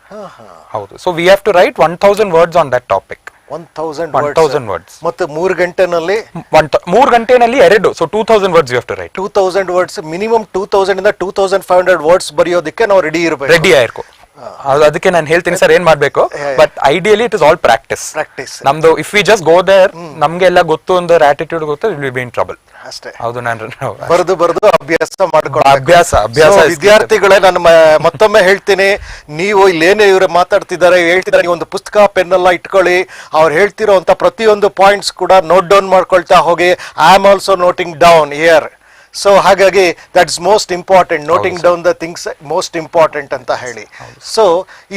ಹೌದು. So we have to write 1000 words on that topic. 1000 words. ಮತ್ತೆ 3 ಗಂಟೆನಲ್ಲಿ 2. So 2000 words you have to write. 2000 words minimum. 2000 ಇಂದ 2500 ವರ್ಡ್ಸ್ ಬರೆಯೋದಕ್ಕೆ ನಾವು ರೆಡಿ ಇರಬೇಕು. ಅದಕ್ಕೆ ನಾನು ಹೇಳ್ತೀನಿ ಸರ್ ಏನ್ ಮಾಡ್ಬೇಕು. But ideally it is all practice. ನಮ್ದು if we just go there, ನಮ್ಗೆ ಎಲ್ಲ ಗೊತ್ತು ಅಂದ್ರೆ ಆಟಿಟ್ಯೂಡ್ ಗೊತ್ತು, ವಿಲ್ ಬಿ ಇನ್ ಟ್ರಬಲ್. ಅಷ್ಟೇ. ಹೌದು, ನಾನು ಬರೆದು ಅಭ್ಯಾಸ ಮಾಡ್ಕೊಳ್ಳಿ. ಅಭ್ಯಾಸ ವಿದ್ಯಾರ್ಥಿಗಳೇ, ನಾನು ಮತ್ತೊಮ್ಮೆ ಹೇಳ್ತೀನಿ, ನೀವು ಇಲ್ಲೇನೇ ಇವ್ರು ಹೇಳ್ತಿದ್ದಾರೆ, ನೀವು ಒಂದು ಪುಸ್ತಕ ಪೆನ್ ಎಲ್ಲ ಇಟ್ಕೊಳ್ಳಿ. ಅವ್ರು ಹೇಳ್ತಿರೋ ಅಂತ ಪ್ರತಿಯೊಂದು ಪಾಯಿಂಟ್ಸ್ ಕೂಡ ನೋಟ್ ಡೌನ್ ಮಾಡ್ಕೊಳ್ತಾ ಹೋಗಿ. I am also noting down here. So ಹಾಗಾಗಿ that's most important, noting down the things most important ಅಂತ ಹೇಳಿ. ಸೊ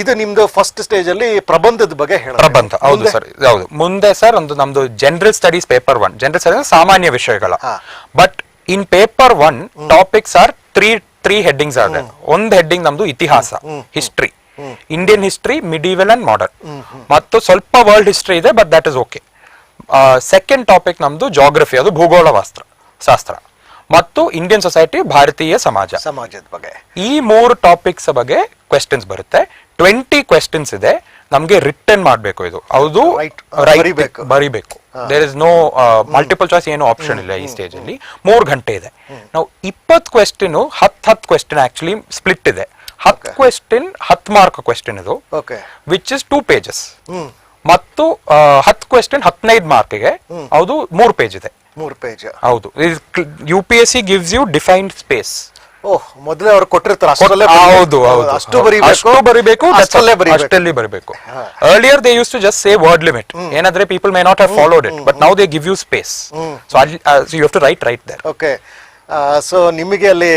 ಇದು ನಿಮ್ದು ಫಸ್ಟ್ ಸ್ಟೇಜ್ ಅಲ್ಲಿ ಪ್ರಬಂಧದ ಬಗ್ಗೆ ಹೇಳಿ. ಪ್ರಬಂಧ, ಹೌದು ಸರ್, ಹೌದು. ಮುಂದೆ ಸರ್ ಒಂದು ನಮ್ದು general studies paper 1, general studies ಸಾಮಾನ್ಯ ವಿಷಯಗಳ. But in paper 1 topics are three headings are there. ಒಂದು ಹೆಡ್ಡಿಂಗ್ ನಮ್ದು ಇತಿಹಾಸ, history, Indian history, medieval and modern, ಮತ್ತು ಸ್ವಲ್ಪ ವರ್ಲ್ಡ್ ಹಿಸ್ಟ್ರಿ ಇದೆ, but that is okay. Second topic ನಮ್ದು ಜಾಗ್ರಫಿ, ಅದು ಭೂಗೋಳ ಶಾಸ್ತ್ರ, ಮತ್ತು ಇಂಡಿಯನ್ ಸೊಸೈಟಿ, ಭಾರತೀಯ ಸಮಾಜದ ಬಗ್ಗೆ. ಈ 3 ಟಾಪಿಕ್ಸ್ ಬಗ್ಗೆ ಕ್ವೆಶ್ಚನ್ಸ್ ಬರುತ್ತೆ. 20 ಕ್ವೆಶ್ಚನ್ಸ್ ಇದೆ. ನಮ್ಗೆ ರಿಟರ್ನ್ ಮಾಡ್ಬೇಕು, ಇದು ಹೌದು ಬರಿಬೇಕು. There is no multiple choice, ಏನು ಆಪ್ಷನ್ ಇಲ್ಲ ಈ ಸ್ಟೇಜ್ ಅಲ್ಲಿ. 3 ಗಂಟೆ ಇದೆ. ನಾವು 20 ಕ್ವೆಶ್ಚನ್, 10 ಕ್ವೆಶ್ಚನ್ ಆಕ್ಚುಲಿ ಸ್ಪ್ಲಿಟ್ ಇದೆ. 10 ಕ್ವೆಶ್ಚನ್ 10 ಮಾರ್ಕ್ ಕ್ವೆಶ್ಚನ್ ಇದು, ವಿಚ್ ಇಸ್ 2 pages. ಮತ್ತು 10 ಕ್ವೆಶ್ಚನ್ 15 ಮಾರ್ಕ್ಗೆ, ಹೌದು 3 ಪೇಜ್ ಇದೆ. 3 ಪೇಜ್, ಹೌದು. UPSC gives you defined space. ಮೊದಲೇ ಅವ್ರು ಕೊಟ್ಟಿರ್ತಾರೆ, ಅಷ್ಟು ಬರಿಬೇಕು, ಅಷ್ಟಲ್ಲಿ ಬರಿಬೇಕು. Earlier they used to just say word limit. ಏನಂದ್ರೆ people may not have followed it, but now they give you space. So you have to write there. Okay. So ನಿಮಗೆ ಅಲ್ಲಿ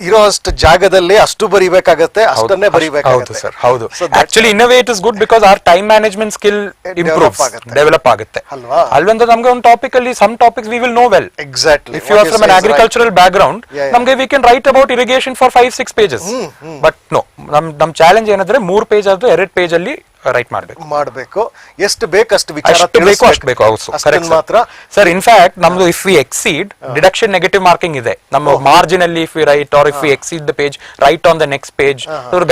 ಇರೋಷ್ಟು ಜಾಗದಲ್ಲಿ ಅಷ್ಟು ಬರಿಬೇಕಾಗತ್ತೆ, ಅಷ್ಟನ್ನೇ ಬರಿಬೇಕಾಗುತ್ತೆ. ಸರ್, ಹೌದು. Actually in a way it is good, because our time management skill improves, develop ಆಗುತ್ತೆ ಅಲ್ವಂತ. ನಮ್ಗೆ ಒಂದು ಟಾಪಿಕ್ ಅಲ್ಲಿ some topics we will know well. Exactly. If you are from an agricultural background, ನಮ್ಗೆ we can write about irrigation for 5-6 pages. But no, ನಮ್ challenge ಏನಂದ್ರೆ 3 page ಆದ್ರೂ 2 page ಅಲ್ಲಿ ರೈಟ್ ಮಾಡಬೇಕು. ಎಷ್ಟು ಬೇಕಷ್ಟು ವಿಚಾರ ಅಷ್ಟು ಬೇಕು ಮಾತ್ರ ಸರ್. ಇನ್ಫ್ಯಾಕ್ಟ್ ನಮ್ದು if we exceed, deduction negative marking ಇದೆ. ನಮ್ಮ ಮಾರ್ಜಿನ್ ಅಲ್ಲಿ if we write or if we exceed the page, write on the next page,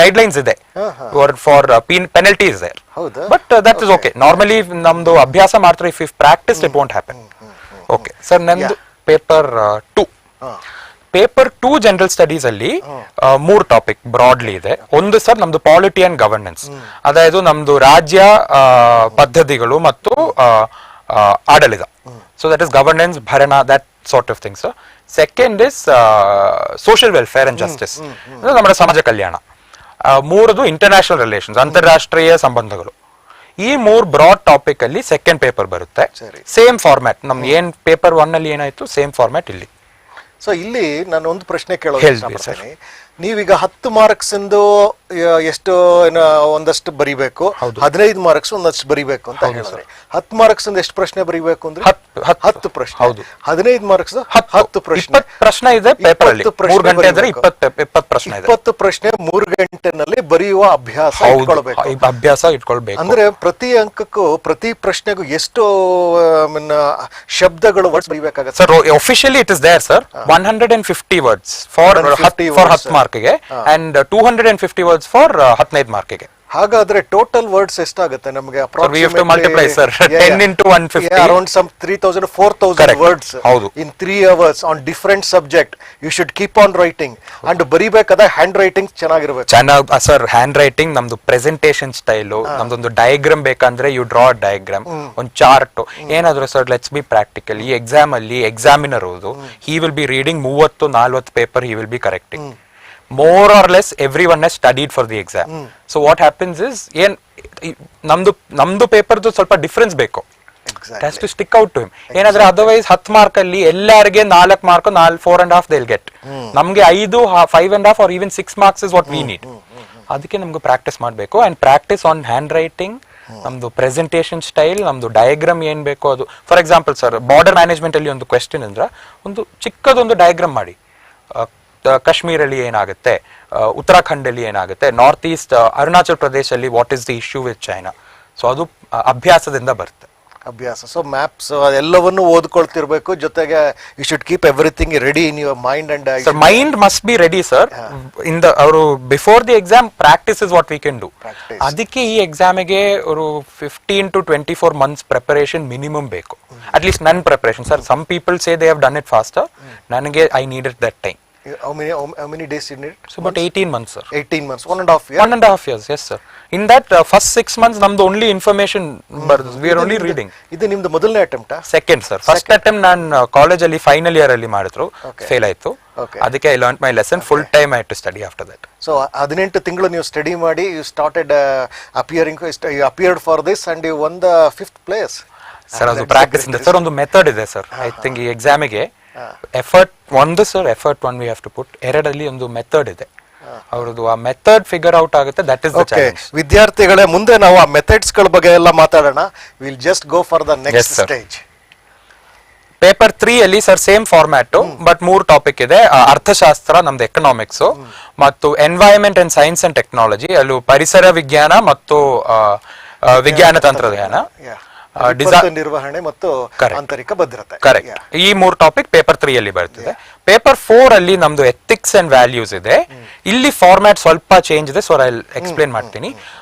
guidelines ಇದೆ for penalties there. But that is okay. Normally ನಮ್ದು ಅಭ್ಯಾಸ ಮಾಡ್ತಾರೆ. If practice it won't happen. Okay sir, ನಂದು paper 2. Paper 2 general studies ಅಲ್ಲಿ 3 topic broadly ಇದೆ. ಒಂದು sir ನಮ್ದು polity and governance, ಅದಾയത് ನಮ್ದು ರಾಜ್ಯ ಪದ್ಧತಿಗಳು ಮತ್ತು ಆಡಳಿತ. ಸೊ ದಟ್ ಇಸ್ ಗವರ್ನೆನ್ಸ್, ಭರಣ, that sort of things. Second is social welfare and justice, ನಮ್ಮ ಸಮಾಜ ಕಲ್ಯಾಣ. 3 ಇಂಟರ್ನ್ಯಾಷನಲ್ ರಿಲೇಷನ್ಸ್, ಅಂತಾರಾಷ್ಟ್ರೀಯ ಸಂಬಂಧಗಳು. ಈ 3 ಬ್ರಾಡ್ ಟಾಪಿಕ್ ಅಲ್ಲಿ ಸೆಕೆಂಡ್ ಪೇಪರ್ ಬರುತ್ತೆ. ಸೇಮ್ ಫಾರ್ಮ್ಯಾಟ್, ನಮ್ದು ಏನ್ ಪೇಪರ್ 1 ಅಲ್ಲಿ ಏನಾಯ್ತು, ಸೇಮ್ ಫಾರ್ಮ್ಯಾಟ್ ಇಲ್ಲಿ. ಸೊ ಇಲ್ಲಿ ನಾನು ಒಂದು ಪ್ರಶ್ನೆ ಕೇಳೋದು ಇಷ್ಟಪಡ್ತೀನಿ. ನೀವೀಗ 10 ಮಾರ್ಕ್ಸ್ ಇಂದು ಎಷ್ಟು ಒಂದಷ್ಟು ಬರಿಬೇಕು, 15 ಮಾರ್ಕ್ಸ್ ಒಂದಷ್ಟು ಬರಿಬೇಕು ಅಂತ ಹೇಳಿದ್ರೆ, 10 ಮಾರ್ಕ್ಸ್ ಇಂದ ಎಷ್ಟು ಪ್ರಶ್ನೆ ಬರಿಬೇಕು ಅಂದ್ರೆ 10 ಪ್ರಶ್ನೆ. 15 ಮಾರ್ಕ್ಸ್ 10 ಪ್ರಶ್ನೆ ಇದೆ ಪೇಪರ್ ಅಲ್ಲಿ. 3 ಗಂಟೆ ಅಂದ್ರೆ 20 ಪ್ರಶ್ನೆ ಇದೆ. 20 ಪ್ರಶ್ನೆ 3 ಗಂಟೆನಲ್ಲಿ ಬರೆಯುವ ಅಭ್ಯಾಸ ಇಟ್ಕೊಳ್ಬೇಕು. ಅಂದ್ರೆ ಪ್ರತಿ ಅಂಕಕ್ಕೂ, ಪ್ರತಿ ಪ್ರಶ್ನೆಗೂ ಎಷ್ಟು ಶಬ್ದಗಳು ವರ್ಡ್ಸ್ ಬರಿಬೇಕಾಗುತ್ತೆ sir? Officially it is there sir, 150 words for 10 ಮಾರ್ಕ್ಗೆ ಅಂಡ್ 250 ವರ್ಡ್ಸ್ ಫಾರ್ 15 ಮಾರ್ಕ್ಗೆ. ಹಾಗಾದ್ರೆ ಟೋಟಲ್ ವರ್ಡ್ಸ್ ಎಷ್ಟಾಗುತ್ತೆ ನಮಗೆ? multiply sir, 10 into 150, around some 3000-4000 words in 3 hours on different subject. You should keep on writing and ಬರಿಬೇಕಾದ handwriting ಚೆನ್ನಾಗಿರಬೇಕು. Sir, handwriting ನಮ್ದು presentation style, ನಮ್ದೊಂದು diagram ಬೇಕಂದ್ರೆ ಯು ಡ್ರಾ ಡಯಾಗ್ರಾಮ್, ಒಂದು ಚಾರ್ಟ್ ಏನಾದ್ರು. Sir let's be practical. ಈ exam ಅಲ್ಲಿ examiner he will be reading 30-40 paper, he will be correcting. More or less everyone has studied for the exam. So what happens is, namdu paper du ಸ್ವಲ್ಪ difference ಬೇಕು. It has to stick out to him. ಏನಾದ್ರೆ otherwise 10 mark ಅಲ್ಲಿ ಎಲ್ಲರಿಗೆ 4 mark, 4.5 they'll get. ನಮ್ಗೆ 5.5 or even 6 marks is what we need. ಅದಕ್ಕೆ ನಮ್ಗೆ practice ಮಾಡಬೇಕು. And practice on hand writing, ನಮ್ದು ಪ್ರೆಸೆಂಟೇಷನ್ ಸ್ಟೈಲ್, ನಮ್ದು ಡಯಾಗ್ರಾಮ್ ಏನ್ ಬೇಕು ಅದು. For example sir, border management ಅಲ್ಲಿ ಒಂದು ಕ್ವೆಶ್ಚನ್ ಅಂದ್ರೆ ಒಂದು ಚಿಕ್ಕದೊಂದು ಡಯಾಗ್ರಾಮ್ ಮಾಡಿ. ಕಾಶ್ಮೀರಲ್ಲಿ ಏನಾಗುತ್ತೆ, ಉತ್ತರಾಖಂಡ್ ಅಲ್ಲಿ ಏನಾಗುತ್ತೆ, ನಾರ್ತ್ ಈಸ್ಟ್ ಅರುಣಾಚಲ್ ಪ್ರದೇಶಲ್ಲಿ what is the issue with China. So ಅದು ಅಭ್ಯಾಸದಿಂದ ಬರುತ್ತೆ. ಅಭ್ಯಾಸ. ಸೊ ಮ್ಯಾಪ್ಸ್ ಎಲ್ಲವನ್ನು ಓದ್ಕೊಳ್ತಿರ್ಬೇಕು. ಜೊತೆಗೆ you should keep everything ready in your mind and mind must be ready sir. In the ಅವರು before the exam practice is what we can do. ಅದಕ್ಕೆ ಈ ಎಕ್ಸಾಮಿಗೆ ಅವರು 15 to 24 months ಪ್ರಿಪರೇಷನ್ ಮಿನಿಮಮ್ ಬೇಕು. At least ನನ್ನ preparation sir. Some people say they have done it faster. ನನಗೆ I needed that time. How many days you need? So about 18 months, sir. 18 months, 1.5 years. 1.5 years, yes, sir. In that first 6 months, namdu only information, we are only reading. ಇದು ನಿಮ್ದು ಮೊದಲನೇ attempt? Second, sir. First attempt ನಾನು college ಅಲ್ಲಿ final year ಅಲ್ಲಿ ಮಾಡಿದ್ರು, fail ಆಯ್ತು. ಅದಕ್ಕೆ I learn my lesson, full time I had to study after that. So 18 ತಿಂಗಳು ನೀವು ಸ್ಟಡಿ ಮಾಡಿ, you started appearing, you appeared for this and you won the 5th place. Sir ಅದು practice ಇದೆ sir, ಒಂದು method ಇದೆ sir. I think ಈ ಎಕ್ಸಾಮಿಗೆ effort ಒಂದು sir, effort one we have to put, ಎರಡಲ್ಲಿ ಒಂದು ಮೆಥಡ್ ಇದೆ. ಅವ್ರದ್ದು ಆ ಮೆಥಡ್ ಫಿಗರ್ ಔಟ್ ಆಗುತ್ತೆ, ದಟ್ ಇಸ್ ದ ಚಾಲೆಂಜ್. ವಿದ್ಯಾರ್ಥಿಗಳೇ, ಮುಂದೆ ನಾವು ಆ ಮೆಥಡ್ಸ್ ಗಳ ಬಗ್ಗೆ ಎಲ್ಲ ಮಾತಾಡೋಣ. Will just go for the next stage. Paper 3 ಅಲ್ಲಿ sir same format, but 3 topic ಇದೆ. ಅರ್ಥಶಾಸ್ತ್ರ, ನಮ್ದು ಎಕನಾಮಿಕ್ಸ್, ಮತ್ತು environment and science and technology, ಅಲ್ಲಿ ಪರಿಸರ ವಿಜ್ಞಾನ ಮತ್ತು ವಿಜ್ಞಾನ ತಂತ್ರಜ್ಞಾನ, ನಿರ್ವಹಣೆ ಮತ್ತು ಆಂತರಿಕ ಭದ್ರತೆ. ಕರೆಕ್ಟ್. ಈ 3 ಟಾಪಿಕ್ ಪೇಪರ್ 3 ಅಲ್ಲಿ ಬರ್ತದೆ. ಪೇಪರ್ 4 ಅಲ್ಲಿ ನಮ್ದು ಎಥಿಕ್ಸ್ ಅಂಡ್ ವ್ಯಾಲ್ಯೂಸ್ ಇದೆ. ಇಲ್ಲಿ ಫಾರ್ಮ್ಯಾಟ್ ಸ್ವಲ್ಪ ಚೇಂಜ್ ಇದೆ, ಸೊ ಐ ಎಕ್ಸ್ಪ್ಲೇನ್ ಮಾಡ್ತೀನಿ.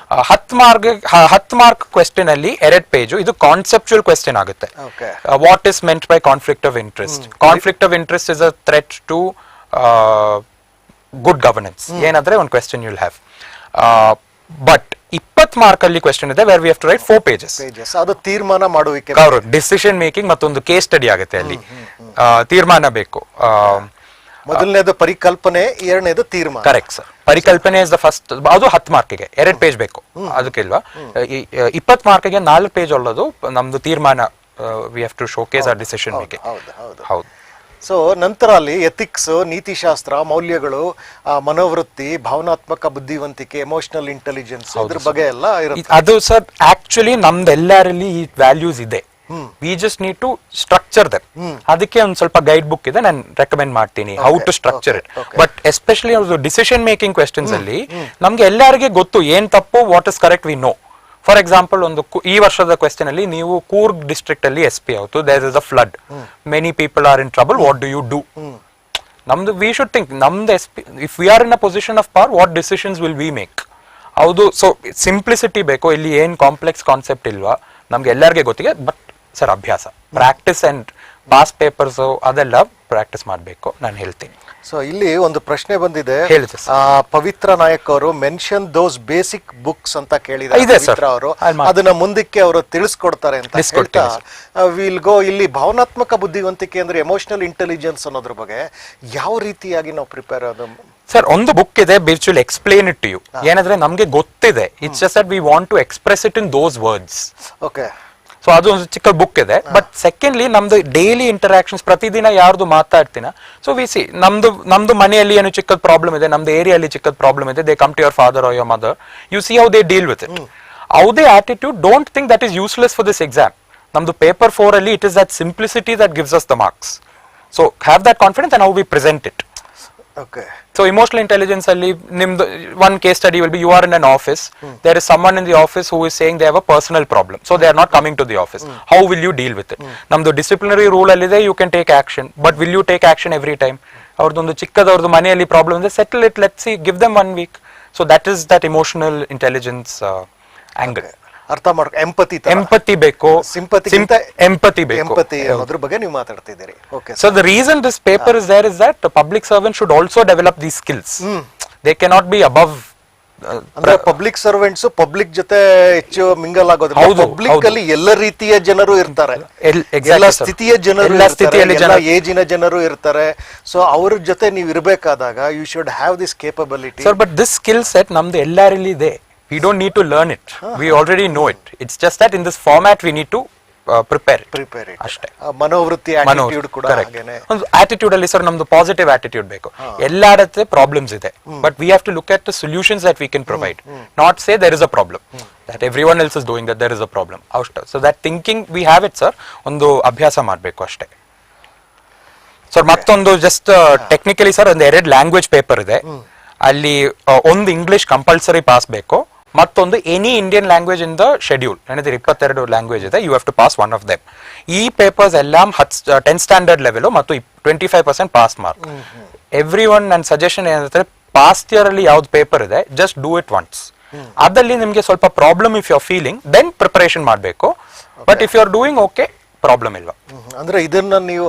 10 ಮಾರ್ಕ್ ಕ್ವೆಶ್ಚನ್ ಅಲ್ಲಿ 2 ಪೇಜ್, ಇದು ಕಾನ್ಸೆಪ್ಚುಯಲ್ ಕ್ವೆಶ್ಚನ್ ಆಗುತ್ತೆ. What is meant by conflict of interest? Conflict of interest is a threat to good governance, ಏನಾದ್ರೆ ಒಂದು question you will have. But 20 mark ಅಲ್ಲಿ question ಇದೆ, where we have to write 4 pages. ಅದು ತೀರ್ಮಾನ ಮಾಡುವಿಕೆ, decision making, ಮತ್ತೊಂದು case study ಆಗುತ್ತೆ. ಅಲ್ಲಿ ತೀರ್ಮಾನ ಬೇಕು. ಮೊದಲನೇದು ಪರಿಕಲ್ಪನೆ, ಎರಡನೇದು ತೀರ್ಮಾನ. Correct sir. ಪರಿಕಲ್ಪನೆ ಇಸ್ ದ ಫಸ್ಟ್, ಅದು 10 ಮಾರ್ಕಿಗೆ 2 ಪೇಜ್ ಬೇಕು, ಅದಕ್ಕಿಲ್ವಾ. 20 ಮಾರ್ಕಿಗೆ 4 ಪೇಜ್ ಉಳ್ಳದು ನಮ್ದು ತೀರ್ಮಾನ. We have to showcase our decision making. ಹೌದು. ಸೊ ನಂತರ ಅಲ್ಲಿ ಎಥಿಕ್ಸ್, ನೀತಿಶಾಸ್ತ್ರ, ಮೌಲ್ಯಗಳು, ಮನೋವೃತ್ತಿ, ಭಾವನಾತ್ಮಕ ಬುದ್ಧಿವಂತಿಕೆ, ಎಮೋಷನಲ್ ಇಂಟೆಲಿಜೆನ್ಸ್, ಇದ್ರ ಬಗ್ಗೆ ಎಲ್ಲ ಇರುತ್ತೆ. ಅದು ಸರ್ ಆಕ್ಚುಲಿ ನಮ್ದೆಲ್ಲರಲ್ಲಿ ಈ ವ್ಯಾಲ್ಯೂಸ್ ಇದೆ. We just need to structure them. ಅದಕ್ಕೆ ಒಂದು ಸ್ವಲ್ಪ ಗೈಡ್ ಬುಕ್ ಇದೆ, ನಾನು ರೆಕಮೆಂಡ್ ಮಾಡ್ತೀನಿ, how to structure it. But especially decision making questions ಅಲ್ಲಿ ನಮ್ಗೆ ಎಲ್ಲರಿಗೆ ಗೊತ್ತು ಏನ್ ತಪ್ಪು, what is correct, we know. For example, ಒಂದು ಈ ವರ್ಷದ ಕ್ವೆಶ್ಚನ್ ಅಲ್ಲಿ ನೀವು ಕೂರ್ಗ್ ಡಿಸ್ಟ್ರಿಕ್ಟ್ ಅಲ್ಲಿ SP ಆಯ್ತು, there is a flood, many people are in trouble, what do you do? ನಮ್ದು ವಿ ಶುಡ್ ಥಿಂಕ್, ನಮ್ದು if we are in a position of power, what decisions will we make? ಹೌದು. So simplicity ಬೇಕು, ಇಲ್ಲಿ ಏನ್ complex concept ಇಲ್ವಾ, ನಮ್ಗೆ ಎಲ್ಲರಿಗೆ ಗೊತ್ತಿಗೆ. But sir ಅಭ್ಯಾಸ, ಪ್ರಾಕ್ಟೀಸ್ ಅಂಡ್ ಪಾಸ್ ಪೇಪರ್ಸ್ ಅದೆಲ್ಲ ಪ್ರಾಕ್ಟೀಸ್ ಮಾಡಬೇಕು, ನಾನು ಹೇಳ್ತೀನಿ. ಸೊ ಇಲ್ಲಿ ಒಂದು ಪ್ರಶ್ನೆ ಬಂದಿದೆ, ಹೇಳಿದೆ ಪವಿತ್ರ ನಾಯಕ್ ಅವರು ಮೆನ್ಷನ್ ದೋಸ್ ಬೇಸಿಕ್ ಬುಕ್ಸ್ ಅಂತ ಕೇಳಿದ್ದಾರೆ ಅವರು, ಅದನ್ನ ಮುಂದಕ್ಕೆ ಅವರು ತಿಳಿಸ್ಕೊಡ್ತಾರೆ ಅಂತ ಹೇಳ್ತಾ ವಿಲ್ ಗೋ. ಇಲ್ಲಿ ಭಾವನಾತ್ಮಕ ಬುದ್ಧಿವಂತಿಕೆ ಅಂದ್ರೆ ಎಮೋಷನಲ್ ಇಂಟೆಲಿಜೆನ್ಸ್ ಅನ್ನೋದ್ರ ಬಗ್ಗೆ ಯಾವ ರೀತಿಯಾಗಿ ನಾವು ಪ್ರಿಪೇರ್ ಆದ? ಸರ್ ಒಂದು ಬುಕ್ ಇದೆ, which will explain it to you. ಏನಂದ್ರೆ ನಮ್ಗೆ ಗೊತ್ತಿದೆ, it's just that we want to express it in those words. Okay. So ಅದು ಒಂದು ಚಿಕ್ಕ ಬುಕ್ ಇದೆ. ಬಟ್ ಸೆಕೆಂಡ್ಲಿ ನಮ್ದು ಡೈಲಿ ಇಂಟರಾಕ್ಷನ್ಸ್, ಪ್ರತಿದಿನ ಯಾರ್ದು ಮಾತಾಡ್ತೀನ, ಸೊ ವಿ ಸಿ ನಮ್ದು ಮನೆಯಲ್ಲಿ ಏನು ಚಿಕ್ಕದ ಪ್ರಾಬ್ಲಮ್ ಇದೆ, ನಮ್ದು ಏರಿಯಾಲಿ ಚಿಕ್ಕದ ಪ್ರಾಬ್ಲಮ್ ಇದೆ, they come to your father or your mother, you see how they deal with it. ಹೌದೇ attitude, don't think that is useless for this exam. ನಮ್ದು ಪೇಪರ್ 4 ಅಲ್ಲಿ it is that simplicity that gives us the marks. So have that confidence and how we present it. Okay. So emotional intelligence alli nimdu one case study will be, you are in an office, there is someone in the office who is saying they have a personal problem, so they are not coming to the office. How will you deal with it? Namdu disciplinary rule alli you can take action, but will you take action every time? Avardondu chikkadavurdu maneyalli problem ide, settle it, let's see, give them 1 week. So that is that emotional intelligence angle. ಅರ್ಥ ಮಾಡ್ಕೊ, empathy ಬೇಕು, empathy ಬೇಕು, empathy ಅನ್ನೋದ್ರ ಬಗ್ಗೆ ನೀವು ಮಾತಾಡ್ತಿದ್ದೀರಿ. Okay. So the reason this paper is there is that public servant should also develop these skills. They cannot be above. ಅಂದ್ರೆ public servants public ಜೊತೆ ಹೆಚ್ಚು ಮಿಂಗಲ್ ಆಗೋದು. ಪಬ್ಲಿಕ್ ಅಲ್ಲಿ ಎಲ್ಲ ರೀತಿಯ ಜನರು ಇರ್ತಾರೆ, ಎಲ್ಲ ಸ್ಥಿತಿಯ ಜನರು, ಎಲ್ಲ ಏಜಿನ ಜನರು ಇರ್ತಾರೆ. ಸೊ ಅವ್ರ ಜೊತೆ ನೀವು ಇರಬೇಕಾದಾಗ you should have this capability. Sir but this skill set ನಮ್ದು ಎಲ್ಲರಲ್ಲಿ ಇದೆ. We don't need to learn it. We already know it. It's just that in this format we need to prepare it. ಅಷ್ಟೇ. ಮನೋವೃತ್ತಿ, attitude ಕೂಡ ಹಾಗೇನೆ. ಒಂದು attitude ಅಲ್ಲಿ sir ನಮ್ದು positive attitude ಬೇಕು. ಎಲ್ಲಾಡತ್ತೆ ಪ್ರಾಬ್ಲಮ್ಸ್ ಇದೆ, but we have to look at the solutions that we can provide. Not say there is a problem, that everyone else is doing that, there is a problem. So that thinking we have it sir, ಒಂದು ಅಭ್ಯಾಸ ಮಾಡಬೇಕು ಅಷ್ಟೇ. Sir ಮತ್ತೊಂದು just technically sir ಒಂದು 2 language paper ಇದೆ. ಅಲ್ಲಿ ಒಂದು English compulsory pass ಬೇಕು, ಮತ್ತೊಂದು any Indian language in the schedule. ಏನಿದೆ 22 ಲ್ಯಾಂಗ್ವೇಜ್ ಇದೆ, you have to pass 1 of them. ಈ ಪೇಪರ್ಸ್ ಎಲ್ಲ 10th ಸ್ಟ್ಯಾಂಡರ್ಡ್ ಲೆವೆಲ್ ಮತ್ತು 25% ಪಾಸ್ ಮಾರ್ಕ್. ಎವ್ರಿ ಒನ್ ನನ್ನ ಸಜೆಷನ್ ಏನಂದ್ರೆ, ಪಾಸ್ಟ್ ಇಯರ್ ಅಲ್ಲಿ ಯಾವ್ದು ಪೇಪರ್ ಇದೆ ಜಸ್ಟ್ ಡೂ ಇಟ್ ಒನ್ಸ್. ಅದಲ್ಲಿ ನಿಮ್ಗೆ ಸ್ವಲ್ಪ problem if you are feeling, then preparation ಮಾಡಬೇಕು. But if you are doing okay, problem ಇಲ್ವಾ? ಅಂದ್ರೆ ಇದನ್ನ ನೀವು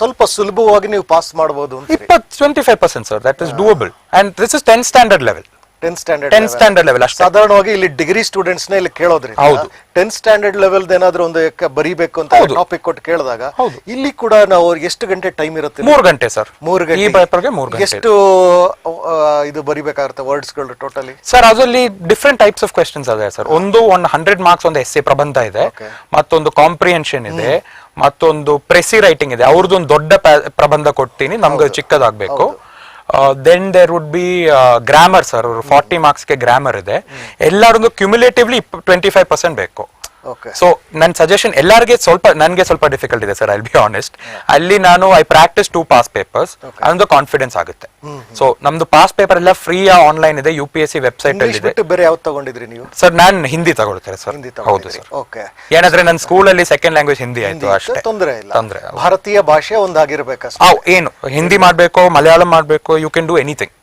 ಸ್ವಲ್ಪ ಸುಲಭವಾಗಿ ನೀವು ಪಾಸ್ ಮಾಡಬಹುದು. 25% sir, that is doable and this is 10th standard level. 10th standard level ಅಷ್ಟೇ. ಸಾಧಾರಣವಾಗಿ ಇಲ್ಲಿ ಡಿಗ್ರಿ ಸ್ಟೂಡೆಂಟ್ಸ್ ನ ಇಲ್ಲಿ ಕೇಳೋದ್ರಿ. 10th ಸ್ಟ್ಯಾಂಡರ್ಡ್ ಲೆವೆಲ್ ಏನಾದ್ರು ಒಂದು ಬರೀಬೇಕು ಅಂತ ಟಾಪಿಕ್ ಕೊಟ್ಟು ಕೇಳಿದಾಗ ಇಲ್ಲಿ ಕೂಡ ನಾವು ಎಷ್ಟು ಗಂಟೆ ಟೈಮ್ ಇರುತ್ತೆ? 3 ಗಂಟೆ ಸರ್. 3 ಗಂಟೆ. ಈ ಪೇಪರ್ಗೆ 3 ಗಂಟೆ. ಎಷ್ಟು ಇದು ಬರಿಬೇಕಾಗುತ್ತೆ ವರ್ಡ್ಸ್ ಗಳು ಟೋಟಲಿ? ಸರ್ ಅದರಲ್ಲಿ ಡಿಫ್ರೆಂಟ್ ಟೈಪ್ಸ್ ಆಫ್ ಕ್ವೆಶ್ಚನ್ಸ್ ಇದೆ ಸರ್. ಒಂದು 100 ಮಾರ್ಕ್ಸ್ ಒಂದು ಎಸ್ಸೆ ಪ್ರಬಂಧ ಇದೆ, ಮತ್ತೊಂದು ಕಾಂಪ್ರಿಹೆನ್ಷನ್ ಇದೆ, ಮತ್ತೊಂದು ಪ್ರೆಸಿ ರೈಟಿಂಗ್ ಇದೆ. ಅವ್ರದ್ದು ಒಂದು ದೊಡ್ಡ ಪ್ರಬಂಧ ಕೊಡ್ತೀನಿ, ನಮ್ಗೆ ಚಿಕ್ಕದಾಗಬೇಕು. Then there would be grammar sir, 40 ಮಾರ್ಕ್ಸ್ಗೆ ಗ್ರಾಮರ್ ಇದೆ. ಎಲ್ಲರದ್ದು ಕ್ಯುಮ್ಯುಲೇಟಿವ್ಲಿ 25% ಬೇಕು. ಸೊ ನನ್ನ ಸಜೆಷನ್ ಎಲ್ಲರಿಗೆ ನನಗೆ ಸ್ವಲ್ಪ ಡಿಫಿಕಲ್ಟ್ ಇದೆ ಸರ್, ಐ ಬಿ ಆನೆಸ್ಟ್. ಅಲ್ಲಿ ನಾನು ಐ ಪ್ರಾಕ್ಟಿಸ್ 2 ಪಾಸ್ ಪೇಪರ್ಸ್, ಅದೊಂದು ಕಾನ್ಫಿಡೆನ್ಸ್ ಆಗುತ್ತೆ. ಸೊ ನಮ್ದು ಪಾಸ್ ಪೇಪರ್ ಎಲ್ಲ ಫ್ರೀ ಆನ್ಲೈನ್ ಇದೆ, UPSC ವೆಬ್ಸೈಟ್ ಅಲ್ಲಿ ಇದೆ. ಬೇರೆ ಯಾವ್ದು ತಗೊಂಡಿದ್ರಿ ನೀವು? ಸರ್ ನಾನು ಹಿಂದಿ ತಗೊಳ್ತೇನೆ ಸರ್. ಹೌದು ಸರ್. ಏನಾದ್ರೆ ನನ್ನ ಸ್ಕೂಲಲ್ಲಿ ಸೆಕೆಂಡ್ ಲ್ಯಾಂಗ್ವೇಜ್ ಹಿಂದಿ ಆಯ್ತು ಅಷ್ಟೇ, ತೊಂದರೆ ಇಲ್ಲ. ಭಾರತೀಯ ಭಾಷೆ ಒಂದಾಗಿರ್ಬೇಕು. ಏನು ಹಿಂದಿ ಮಾಡ್ಬೇಕು, ಮಲಯಾಳಂ ಮಾಡ್ಬೇಕು, you can do anything,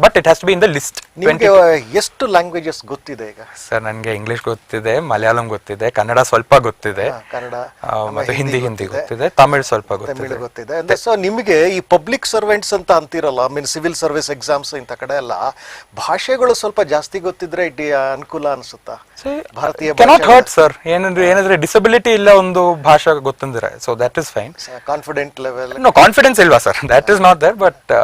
but it has to be in the list. ನಿಮಗೆ ಎಷ್ಟು ಲ್ಯಾಂಗ್ವೇಜಸ್ ಗೊತ್ತಿದೆ ಈಗ? ಸರ್ ನನಗೆ ಇಂಗ್ಲಿಷ್ ಗೊತ್ತಿದೆ, ಮಲಯಾಳಂ ಗೊತ್ತಿದೆ, ಕನ್ನಡ ಸ್ವಲ್ಪ ಗೊತ್ತಿದೆ, ಮತ್ತೆ ಹಿಂದಿ ಗೊತ್ತಿದೆ, ತಮಿಳ್ ಸ್ವಲ್ಪ ಗೊತ್ತಿದೆ. ಸೊ ನಿಮಗೆ ಈ ಪಬ್ಲಿಕ್ ಸರ್ವೆಂಟ್ಸ್ ಅಂತ ಅಂತಿರಲ್ಲ, ಮೀನ್ ಸಿವಿಲ್ ಸರ್ವಿಸ್ ಎಕ್ಸಾಮ್ಸ್ ಇಂತ ಕಡೆ ಎಲ್ಲ ಭಾಷೆಗಳು ಸ್ವಲ್ಪ ಜಾಸ್ತಿ ಗೊತ್ತಿದ್ರೆ ಅನುಕೂಲ ಅನ್ಸುತ್ತಾ? ಭಾರತೀಯ ಕೆನಾಟ್ ಹರ್ಟ್ ಸರ್. ಏನಾದ್ರೆ ಡಿಸಬಿಲಿಟಿ ಇಲ್ಲ ಒಂದು ಭಾಷೆ ಗೊತ್ತಂದ್ರೆ, so that is fine. Confident level? No confidence ಇಲ್ವಾ sir, that is not there. But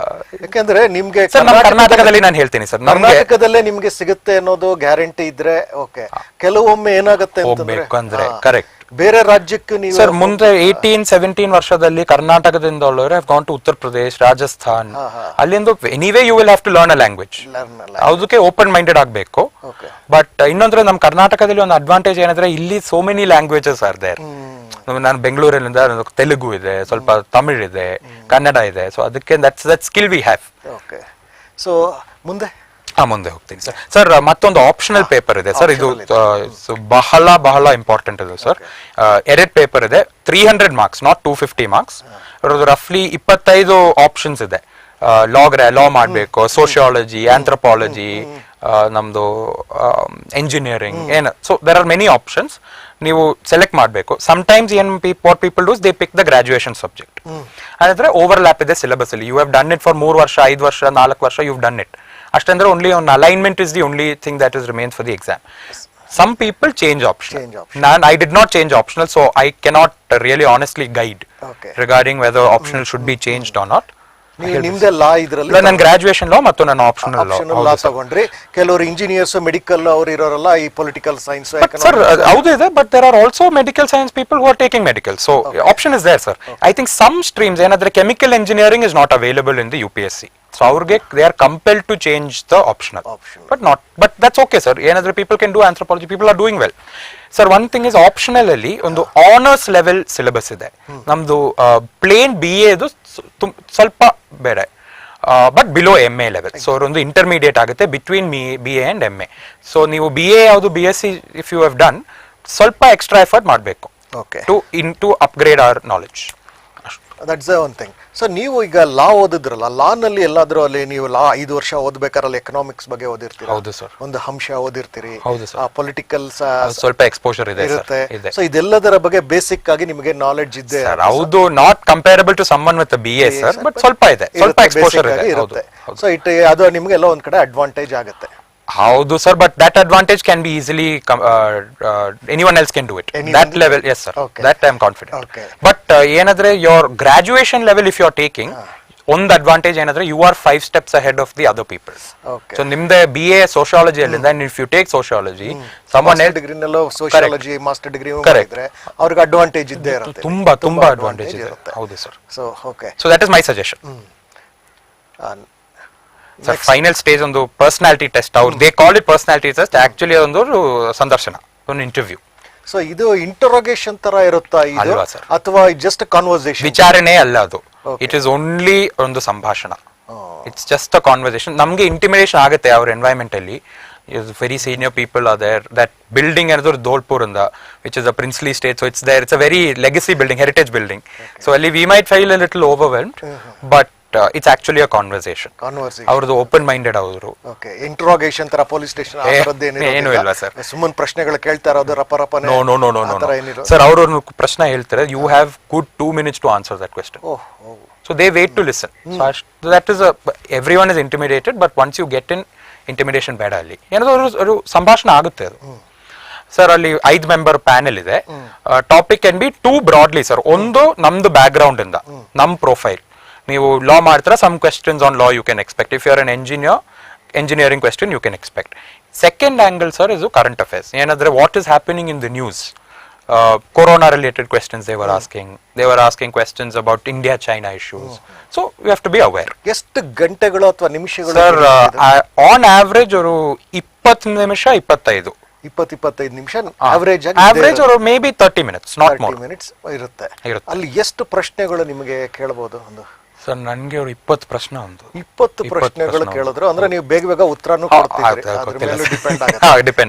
ಯಾಕಂದ್ರೆ ನಿಮ್ಗೆ ಕರ್ನಾಟಕದಲ್ಲಿ ನಾನು ಹೇಳ್ತೀನಿ ಸರ್, ಕರ್ನಾಟಕದಲ್ಲೇ ನಿಮ್ಗೆ ಸಿಗುತ್ತೆ ಅನ್ನೋದು ಗ್ಯಾರಂಟಿ ಇದ್ರೆ ಓಕೆ. ಕೆಲವೊಮ್ಮೆ ಏನಾಗುತ್ತೆ ಅಂತಂದ್ರೆ ಕರೆಕ್ಟ್ ಬೇರೆ ರಾಜ್ಯಕ್ಕೆ ನೀವು ಸರ್ ಮುಂದೆ 18-17 ವರ್ಷದಲ್ಲಿ ಕರ್ನಾಟಕದಿಂದ ಉಳ್ಳವರು ಹ್ಯಾವ್ ಗಾನ್ ಟು ಉತ್ತರ ಪ್ರದೇಶ್, ರಾಜಸ್ಥಾನ್, ಅಲ್ಲಿಂದ anyway you will have to learn a language. ಅದಕ್ಕೆ ಓಪನ್ ಮೈಂಡೆಡ್ ಆಗಬೇಕು. ಬಟ್ ಇನ್ನೊಂದ್ರೆ ನಮ್ಮ ಕರ್ನಾಟಕದಲ್ಲಿ ಒಂದು ಅಡ್ವಾಂಟೇಜ್ ಏನಂದ್ರೆ ಇಲ್ಲಿ so many languages are there. ನಾನು ಬೆಂಗಳೂರಿನಿಂದ ತೆಲುಗು ಇದೆ, ಸ್ವಲ್ಪ ತಮಿಳ್ ಇದೆ, ಕನ್ನಡ ಇದೆ. ಸೊ ಅದಕ್ಕೆ that skill we have. So ಮುಂದೆ ಹೋಗ್ತೀನಿ ಸರ್. ಸರ್ ಮತ್ತೊಂದು ಆಪ್ಷನಲ್ ಪೇಪರ್ ಇದೆ ಸರ್, ಇದು ಬಹಳ ಬಹಳ ಇಂಪಾರ್ಟೆಂಟ್ ಇದೆ ಸರ್. 2 ಪೇಪರ್ ಇದೆ, 300 ಮಾರ್ಕ್ಸ್, ನಾಟ್ 250 ಮಾರ್ಕ್ಸ್. ರಫ್ಲಿ 25 ಆಪ್ಷನ್ಸ್ ಇದೆ. ಲಾ ಮಾಡಬೇಕು, ಸೋಶಿಯಾಲಜಿ, ಆಂಥ್ರೋಪಾಲಜಿ, ನಮ್ದು ಎಂಜಿನಿಯರಿಂಗ್, ಏನು. So there are many options. ನೀವು ಸೆಲೆಕ್ಟ್ ಮಾಡಬೇಕು. Sometimes what people does, they pick the graduation subject. ಅಂದ್ರೆ ಓವರ್ಲ್ಯಾಪ್ ಇದೆ ಸಿಲೆಬಸ್ ಅಲ್ಲಿ. You have done it for 3 ವರ್ಷ, 5 ವರ್ಷ, 4 ವರ್ಷ, ಯು ಹ್ಯಾವ್ ಡನ್ ಇಟ್. ಅಷ್ಟಂದ್ರೆ only one alignment is the only thing that is remains for the exam. Some people change optional. I did not change optional, so I cannot really honestly guide regarding whether optional should be changed or not. ನಿಮ್ದೆ ಲಾ ಇದ್ರಲ್ಲಿ ನನ್ನ graduation ಲಾ ಮತ್ತು ನನ್ನ optional ಲಾ ತಗೊಂಡ್ರಿ. ಕೆಲವರು engineers, medical ಅವ್ರು ಇರೋರಲ್ಲ, ಈ political science. Sir ಹೌದು ಇದೆ, but there are also medical science people who are taking medical. So option is there sir. I think some streams ಏನಾದ್ರೆ chemical engineering is not available in the UPSC. So ಅವ್ರಿಗೆ they are compelled to change the optional, but that's okay sir. ಏನಾದ್ರೆ people can do anthropology, people are doing well. Sir one thing is, optional ಅಲ್ಲಿ ಒಂದು honours level syllabus ಇದೆ. ನಮ್ದು plane BA ಸ್ವಲ್ಪ ಬೇರೆ, but below MA level. So ಒಂದು intermediate ಆಗುತ್ತೆ between BA and MA. So ನೀವು BA ಯಾವುದು BSc if you have done, ಸ್ವಲ್ಪ ಎಕ್ಸ್ಟ್ರಾ ಎಫರ್ಟ್ ಮಾಡಬೇಕು to upgrade our knowledge. That's one thing. So ನೀವು ಈಗ ಲಾ ಓದಿದ್ರಲ್ಲ, ಲಾ ನಲ್ಲಿ ಎಲ್ಲಾದ್ರೂ ಅಲ್ಲಿ ನೀವು ಲಾ 5 ವರ್ಷ ಓದ್ಬೇಕಾರಲ್ಲಿ ಎಕನಾಮಿಕ್ಸ್ ಬಗ್ಗೆ ಓದಿರ್ತೀರಿ. ಹೌದು ಸರ್. ಒಂದು ಅಂಶ ಓದಿರ್ತೀರಿ. ಹೌದು ಸರ್. ಪೊಲಿಟಿಕಲ್ ಸ್ವಲ್ಪ ಎಕ್ಸ್ಪೋಜರ್ ಇರುತ್ತೆ. ಸೊ ಇದೆಲ್ಲದರ ಬಗ್ಗೆ ಬೇಸಿಕ್ ಆಗಿ ನಿಮಗೆ ನಾಲೆಡ್ಜ್ ಇದೆ. ಹೌದು, not comparable to someone with BA sir, but ಸ್ವಲ್ಪ ಇದೆ, ಸ್ವಲ್ಪ ಎಕ್ಸ್ಪೋಜರ್ ಇರುತ್ತೆ. ಸೊ ಅದು ನಿಮಗೆ ಎಲ್ಲ ಒಂದ್ ಕಡೆ ಅಡ್ವಾಂಟೇಜ್ ಆಗುತ್ತೆ. ಹೌದು sir, but that advantage can be easily anyone else can do it. That level, yes sir. That I am confident. But ಏನಂದ್ರೆ your graduation level if you are taking, ಒಂದು ಅಡ್ವಾಂಟೇಜ್ ಏನಂದ್ರೆ you are 5 steps ahead of the other people. So Nimde BA sociology ಅಲ್ಲಿಂದ, and if you take sociology, someone else degree ನಲ್ಲೋ sociology master degree ಮಾಡಿದ್ರೆ ಅವ್ರಿಗೆ advantage ಇದ್ದೇ ಇರುತ್ತೆ. ತುಂಬಾ advantage ಇದೆ. ಹೌದು sir. So okay. So that is my suggestion. Sir final stage ಒಂದು personality test. ಅವ್ರು they call it personality test, actually ಅದೊಂದು ಸಂದರ್ಶನ, ಒಂದು ಇಂಟರ್ವ್ಯೂ. ಸೊ ಇದು ಇಂಟರೋಗೇಷನ್ ತರ ಇರುತ್ತಾ ಅಲ್ವಾ ಸರ್, ಅಥವಾ ಜಸ್ಟ್ ಕಾನ್ವರ್ಸೇಷನ್? ವಿಚಾರಣೆ ಅಲ್ಲ ಅದು, ಇಟ್ ಇಸ್ ಓನ್ಲಿ ಒಂದು ಸಂಭಾಷಣ. It's just a conversation. ನಮ್ಗೆ ಇಂಟಿಮಿಡೇಷನ್ ಆಗುತ್ತೆ ಅವ್ರ ಎನ್ವೈರನ್ಮೆಂಟ್ ಅಲ್ಲಿ. Very senior people are there. That building another Dholpuranda, which is a princely state, so it's there. It's a very legacy building, heritage building. So we might feel a little overwhelmed, but it's actually a conversation. ಅವ್ರದ್ದು open minded ಅವರು. Okay, interrogation ತರ police station ಏನು ಇಲ್ಲ sir. ಸುಮ್ಮನೆ ಪ್ರಶ್ನೆಗಳು ಕೇಳ್ತಾ ಇರೋದು ರಪರಪನೆ? No no no no no sir. ಅವರು ಪ್ರಶ್ನೆ ಹೇಳ್ತಾರೆ, you have good 2 minutes to answer that question. So they wait to listen. So that is everyone is intimidated, but once you get in, intimidation ಬೇಡ ಅಲ್ಲಿ. ಏನಾದ್ರು ಸಂಭಾಷಣೆ ಆಗುತ್ತೆ ಅದು. Sir ಅಲ್ಲಿ 5 member ಪ್ಯಾನೆಲ್ ಇದೆ. Topic can be 2 broadly sir. ಒಂದು ನಮ್ದು ಬ್ಯಾಕ್ ಗ್ರೌಂಡ್ ಇಂದ, ನಮ್ ಪ್ರೊಫೈಲ್. ನೀವು ಲಾ ಮಾಡ್ತೀರಾ, some questions on law you can expect. If you are an engineering question you can expect. Second angle sir is current affairs. ಏನಂದ್ರೆ what is happening in the news. Corona related questions they were asking. They were asking questions about India China issues. So we have to be aware. ಎಷ್ಟು ಗಂಟೆಗಳು ಅಥವಾ ನಿಮಿಷಗಳು sir on average ಅವರು 20 ನಿಮಿಷ 25 ನಿಮಿಷ average ಅವರು may be 30 minutes, not more. 30 minutes ಇರುತ್ತೆ. ಅಲ್ಲಿ ಎಷ್ಟು ಪ್ರಶ್ನೆಗಳು ನಿಮಗೆ ಕೇಳಬಹುದು? ಒಂದು ಸರ್ ನನಗೆ ಅವರು 20 ಪ್ರಶ್ನೆ, ಒಂದು 20 ಪ್ರಶ್ನೆಗಳು ಕೇಳಿದ್ರು ಅಂದ್ರೆ ನೀವು ಬೇಗ ಬೇಗ ಉತ್ತರನೂ ಕೊಡ್ತೀರಿ. ಅದ್ರ ಮೇಲೆ ಡಿಪೆಂಡ್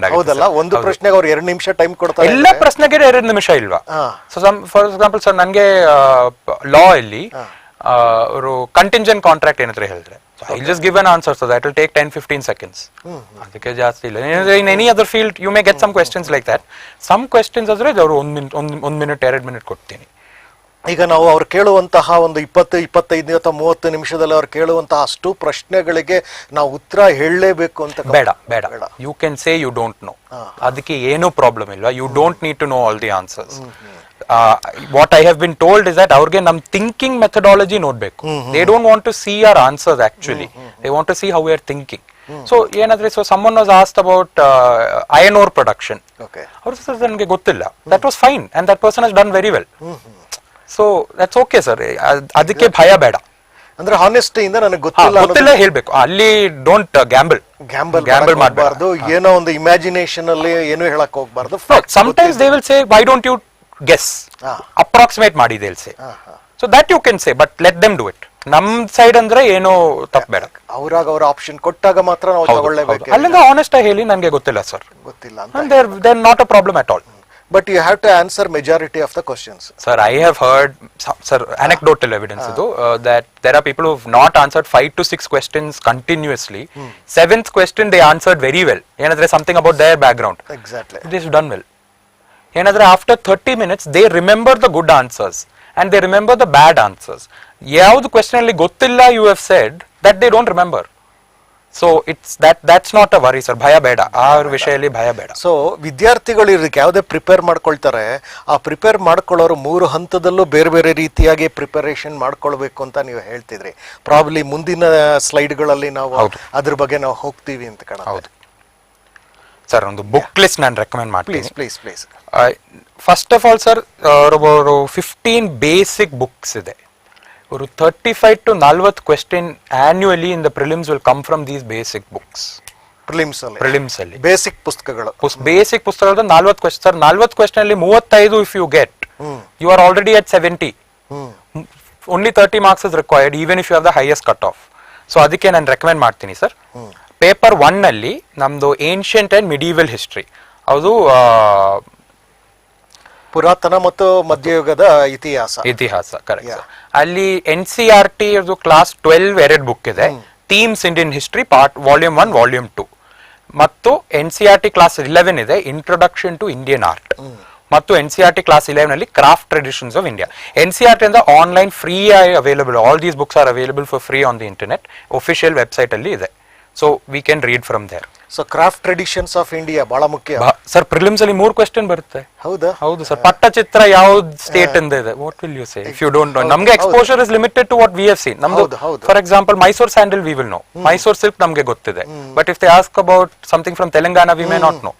ಆಗುತ್ತೆ. ಹೌದಲ್ಲ, ಒಂದು ಪ್ರಶ್ನೆಗೆ ಅವ್ರು 2 ನಿಮಿಷ ಟೈಮ್ ಕೊಡ್ತಾರೆ. ಎಲ್ಲ ಪ್ರಶ್ನೆಗೆ 2 ನಿಮಿಷ ಇಲ್ವಾ? ಸೊ ಫಾರ್ ಎಕ್ಸಾಂಪಲ್ ಸರ್ ನನಗೆ ಲಾ ಇಲ್ಲಿ ಅವರು ಕಂಟಿಂಜೆಂಟ್ ಕಾಂಟ್ರಾಕ್ಟ್ ಏನಾದ್ರು ಹೇಳಿದ್ರೆ, I'll just give an answer, so that will take 10-15 seconds. ಅದಕ್ಕೆ ಜಾಸ್ತಿ ಇಲ್ಲ. In any other field you may get some questions like that. Some questions ಆದ್ರೆ ಅವರು 1 minute 2 minute ಕೊಡ್ತೀನಿ. ಈಗ ನಾವು ಅವ್ರು ಕೇಳುವಂತಹ ಒಂದು 20, 25 ಅಥವಾ 30 ನಿಮಿಷದಲ್ಲಿ ಅವ್ರು ಕೇಳುವಂತಹ ಅಷ್ಟು ಪ್ರಶ್ನೆಗಳಿಗೆ ನಾವು ಉತ್ತರ ಹೇಳಲೇಬೇಕು ಅಂತ ಬೇಡ. You can say you don't know. ಅದಕ್ಕೆ ಏನೂ ಪ್ರಾಬ್ಲಮ್ ಇಲ್ಲ. You don't need to know all the answers. What I have been told is that ಅವ್ರಿಗೆ ನಮ್ ಥಿಂಕಿಂಗ್ ಮೆಥಡಾಲಜಿ ನೋಡ್ಬೇಕು. They don't want to see our answers actually. They want to see how we are thinking. So ಏನಾದ್ರೆ, so someone was asked about iron ore production. ಅವ್ರ ನನಗೆ ಗೊತ್ತಿಲ್ಲ. That was fine and that person has done very well. So that's okay sir. ಅದಕ್ಕೆ ಭಯ ಬೇಡ. ಅಂದ್ರೆ honesty ಇಂದ ನನಗೆ ಗೊತ್ತಿಲ್ಲ ಹೇಳ್ಬೇಕು. ಅಲ್ಲಿ ಡೋಂಟ್ ಗ್ಯಾಂಬಲ್ ಮಾಡಬಾರ್ದು. ಏನೋ ಒಂದು ಇಮ್ಯಾಜಿನೇಷನ್ ಅಲ್ಲಿ ಏನೋ ಹೇಳಕ್ ಹೋಗ್ಬಾರ್ದು. Sometimes they will say why don't you guess, approximate ಮಾಡಿ they will say. So that you can say, but let them do it. ನಮ್ ಸೈಡ್ ಅಂದ್ರೆ ಏನೋ ತಪ್ಪಬೇಡ. ಅವ್ರ ಆಪ್ಷನ್ ಕೊಟ್ಟಾಗ ಮಾತ್ರ ನಾವು ತಗೊಳ್ಳೇಬೇಕು. ಅಲ್ಲಿಂದ ಆನೆಸ್ಟ್ ಆಗಿ ಹೇಳಿ ನನಗೆ ಗೊತ್ತಿಲ್ಲ ಸರ್, ಗೊತ್ತಿಲ್ಲ ಅಂತ not a problem at all. But you have to answer majority of the questions. Sir, I have heard, sir, anecdotal evidence that there are people who have not answered 5 to 6 questions continuously. 7th question they answered very well. Yenadre something about their background. Exactly. They've done well. Yenadre after 30 minutes they remember the good answers and they remember the bad answers. Yavud question alli gottilla you have said that they don't remember. So it's that's not a worry sir. ಭಯ ಬೇಡ, ಆ ವಿಷಯದಲ್ಲಿ ಭಯ ಬೇಡ. So ವಿದ್ಯಾರ್ಥಿಗಳು ಇದಕ್ಕೆ ಯಾವುದೇ prepare ಮಾಡ್ಕೊಳ್ತಾರೆ, ಆ ಪ್ರಿಪೇರ್ ಮಾಡ್ಕೊಳ್ಳೋರು 3 ಹಂತದಲ್ಲೂ ಬೇರೆ ಬೇರೆ ರೀತಿಯಾಗಿ ಪ್ರಿಪರೇಷನ್ ಮಾಡ್ಕೊಳ್ಬೇಕು ಅಂತ ನೀವು ಹೇಳ್ತಿದ್ರಿ. ಪ್ರಾಬ್ಲಿ ಮುಂದಿನ ಸ್ಲೈಡ್ಗಳಲ್ಲಿ ನಾವು ಅದ್ರ ಬಗ್ಗೆ ನಾವು ಹೋಗ್ತೀವಿ ಅಂತ ಕಾಣುತ್ತೆ. ಹೌದು ಸರ್, ಒಂದು ಬುಕ್ ಲಿಸ್ಟ್ ನಾನು ರೆಕಮೆಂಡ್ ಮಾಡ್ತೀನಿ. Please. First of all sir, 15 basic books ಇದೆ. 35 to 40 question annually in the prelims will come from these basic books. Prelims ಅಲ್ಲಿ ಬೇಸಿಕ್ ಪುಸ್ತಕಗಳು, ಬೇಸಿಕ್ ಪುಸ್ತಕಗಳು 40 question. ಸರ್ 40 question ಅಲ್ಲಿ 35 if you get, you are already at 70. Only 30 marks is required even if you have the highest cut off. So ಅದಕ್ಕೆ ನಾನು recommend ಮಾಡ್ತೀನಿ sir. Paper 1 ಅಲ್ಲಿ ನಮ್ದು ancient and ಮಿಡೀವಲ್ history, ಅದು ಪುರಾತನ ಮತ್ತು ಮಧ್ಯಯುಗದ ಇತಿಹಾಸ ಕರೆಕ್ಟ್. ಅಲ್ಲಿ NCERT ಕ್ಲಾಸ್ 12 2 ಬುಕ್ ಇದೆ. Themes Indian history part volume 1 volume 2 ಮತ್ತು NCERT ಕ್ಲಾಸ್ 11 ಇದೆ ಇಂಟ್ರೊಡಕ್ಷನ್ ಟು ಇಂಡಿಯನ್ ಆರ್ಟ್. ಮತ್ತು NCERT ಕ್ಲಾಸ್ 11 ಅಲ್ಲಿ craft traditions of India. NCERT ಇಂದ ಆನ್ಲೈನ್ ಫ್ರೀ ಆಗಿ available. All these books are available for free on the internet. Official website ಅಲ್ಲಿ ಇದೆ. So we can read from there. So craft traditions of India ಬಹಳ ಮುಖ್ಯ sir. Prelims ಅಲ್ಲಿ 3 question ಬರುತ್ತೆ. ಹೌದು sir. ಪಟ್ಟಚಿತ್ರ ಯಾವ ಸ್ಟೇಟ್ ಇಂದ ಇದೆ, what will you say if you don't know? ನಮಗೆ exposure is limited to what we have seen. ನಮ್ದು for example Mysore sandal we will know, Mysore silk ನಮಗೆ ಗೊತ್ತಿದೆ. But if they ask about something from Telangana we may not know.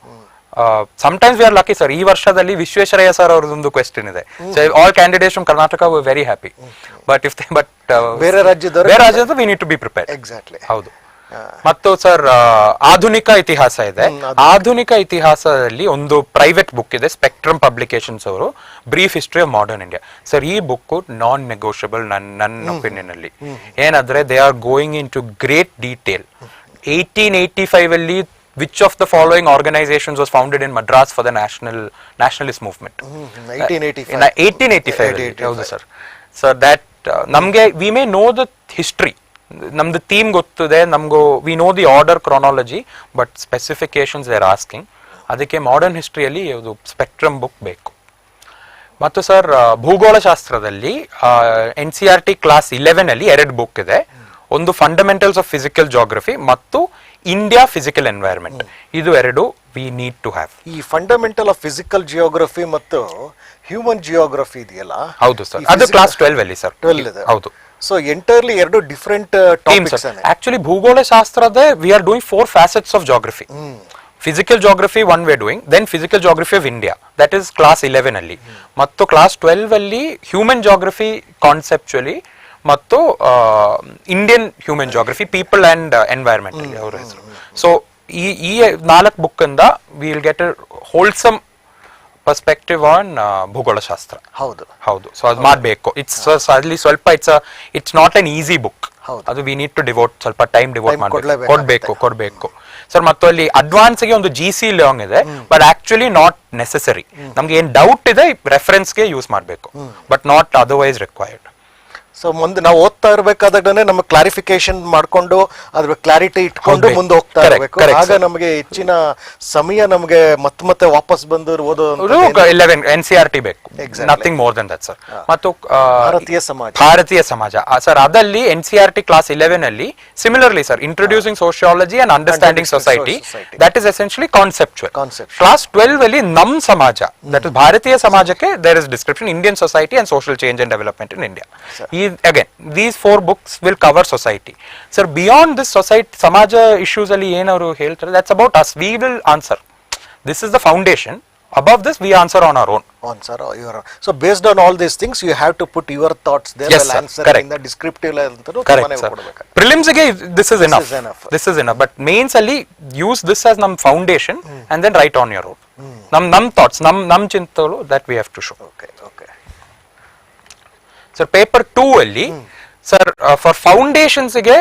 Sometimes we are lucky sir. ಈ ವರ್ಷದಲ್ಲಿ Visvesvaraya sir ಅವ್ರದೊಂದು question ಇದೆ. All candidates from Karnataka were very happy. But if ಬೇರೆ ರಾಜ್ಯದ we need to be prepared. Exactly. ಹೌದು. ಮತ್ತು sir ಆಧುನಿಕ ಇತಿಹಾಸ ಇದೆ. ಆಧುನಿಕ ಇತಿಹಾಸದಲ್ಲಿ ಒಂದು ಪ್ರೈವೇಟ್ ಬುಕ್ ಇದೆ, ಸ್ಪೆಕ್ಟ್ರಮ್ ಪಬ್ಲಿಕೇಶನ್ಸ್ ಅವರು, brief history of modern India. Sir ಈ ಬುಕ್ ನಾನ್ ನೆಗೋಷಿಯಬಲ್ ನನ್ನ ಒಪಿನಿಯನ್ ಅಲ್ಲಿ. ಏನಾದ್ರೆ they are going in to great detail. 1885 ಅಲ್ಲಿ which of the following organizations was founded in Madras for the nationalist movement? 1885. ಹೌದು sir. So that ನಮ್ಗೆ we may know the history, ನಮ್ದು theme ಗೊತ್ತಿದೆ, ನಮಗೂ we know the order chronology, but specifications they are asking. ಅದಕ್ಕೆ modern ಹಿಸ್ಟ್ರಿಯಲ್ಲಿ ಅದು spectrum book ಬೇಕು. ಮತ್ತು ಸರ್ ಭೂಗೋಳಶಾಸ್ತ್ರದಲ್ಲಿ NCERT ಕ್ಲಾಸ್ 11 ಅಲ್ಲಿ 2 ಬುಕ್ ಇದೆ. ಒಂದು ಫಂಡಮೆಂಟಲ್ಸ್ ಆಫ್ ಫಿಸಿಕಲ್ ಜಾಗ್ರಫಿ ಮತ್ತು ಇಂಡಿಯಾ ಫಿಸಿಕಲ್ ಎನ್ವೈರನ್ಮೆಂಟ್. ಇದು 2 ವಿ ನೀಡ್ ಟು ಹ್ಯಾವ್. ಈ ಫಂಡಮೆಂಟಲ್ ಆಫ್ ಫಿಸಿಕಲ್ ಜಿಯೋಗ್ರಫಿ ಮತ್ತು ಹ್ಯೂಮನ್ ಜಿಯೋಗ್ರಫಿ ಇದೆಯಲ್ಲ, ಹೌದು ಸರ್, ಅದು ಕ್ಲಾಸ್ 12 ಅಲ್ಲಿ ಸರ್. 12 ಇದೆ. ಹೌದು. So entirely 2 different topics. Actually ಭೂಗೋಳಶಾಸ್ತ್ರದ we are doing 4 facets of geography. Physical geography one we are doing, then physical geography of India, that is class 11 ಅಲ್ಲಿ, ಮತ್ತು class 12 ಅಲ್ಲಿ human geography conceptually ಮತ್ತು Indian human geography, people and environment ಅಲ್ಲಿ ಅವರ ಹೆಸರು. So ಈ 4 book ಇಂದ we will get a wholesome perspective on ಭೂಗೋಳಶಾಸ್ತ್ರ. ಹೌದು. ಸೊ ಅದು ಮಾಡಬೇಕು. ಅಲ್ಲಿ ಸ್ವಲ್ಪ it's not an easy book. ಅದು ವಿ ನೀಡ್ ಟು ಡಿವೋಟ್, ಸ್ವಲ್ಪ ಟೈಮ್ ಡಿವೋಟ್ ಮಾಡಬೇಕು, ಕೊಡಬೇಕು ಸರ್. ಮತ್ತು ಅಲ್ಲಿ ಅಡ್ವಾನ್ಸ್ ಗೆ ಒಂದು GC ಲಾಂಗ್ ಇದೆ, ಬಟ್ ಆಕ್ಚುಲಿ ನಾಟ್ ನೆಸೆಸರಿ. ನಮ್ಗೆ ಏನ್ ಡೌಟ್ ಇದೆ ರೆಫರೆನ್ಸ್ಗೆ ಯೂಸ್ ಮಾಡಬೇಕು, but not otherwise required. So ಮುಂದೆ ನಾವು ಓದ್ತಾ ಇರಬೇಕಾದಾಗನೇ ನಮ್ಮ ಕ್ಲಾರಿಫಿಕೇಶನ್ ಮಾಡ್ಕೊಂಡು ಅದ್ರ ಕ್ಲಾರಿಟಿ ಇಟ್ಕೊಂಡು ಮುಂದೆ ಹೋಗ್ತಾ ಇರಬೇಕು. ಆಗ ನಮಗೆ ಹೆಚ್ಚಿನ ಸಮಯ ನಮಗೆ ಮತ್ತೆ ವಾಪಸ್ ಬಂದು ಓದೋ 11 NCERT ಬೇಕು, nothing more than that sir. ಮತ್ತು ಭಾರತೀಯ ಸಮಾಜ ಸರ್, ಅದಲ್ಲಿ NCERT ಕ್ಲಾಸ್ 11 ಅಲ್ಲಿ similarly sir, introducing sociology and understanding society, that is essentially conceptual. Class 12 ಅಲ್ಲಿ ನಮ್ ಸಮಾಜ, ದಟ್ ಇಸ್ ಭಾರತೀಯ ಸಮಾಜಕ್ಕೆ there is description Indian society and social change and development in India. Again, these 4 books will cover society. Sir, beyond this society, samaja issues alli enaru heltare, that's about us. We will answer. This is the foundation. Above this, we answer on our own. So based on all these things, you have to put your thoughts there. Yes, while answering the descriptive antanu. Correct, sir. Prelims ge this is enough. This is enough. But mains alli use this as nam foundation and then write on your own. Nam thoughts, nam chintalu that we have to show. Okay. Sir paper 2 ಅಲ್ಲಿ sir for foundations ಗೆ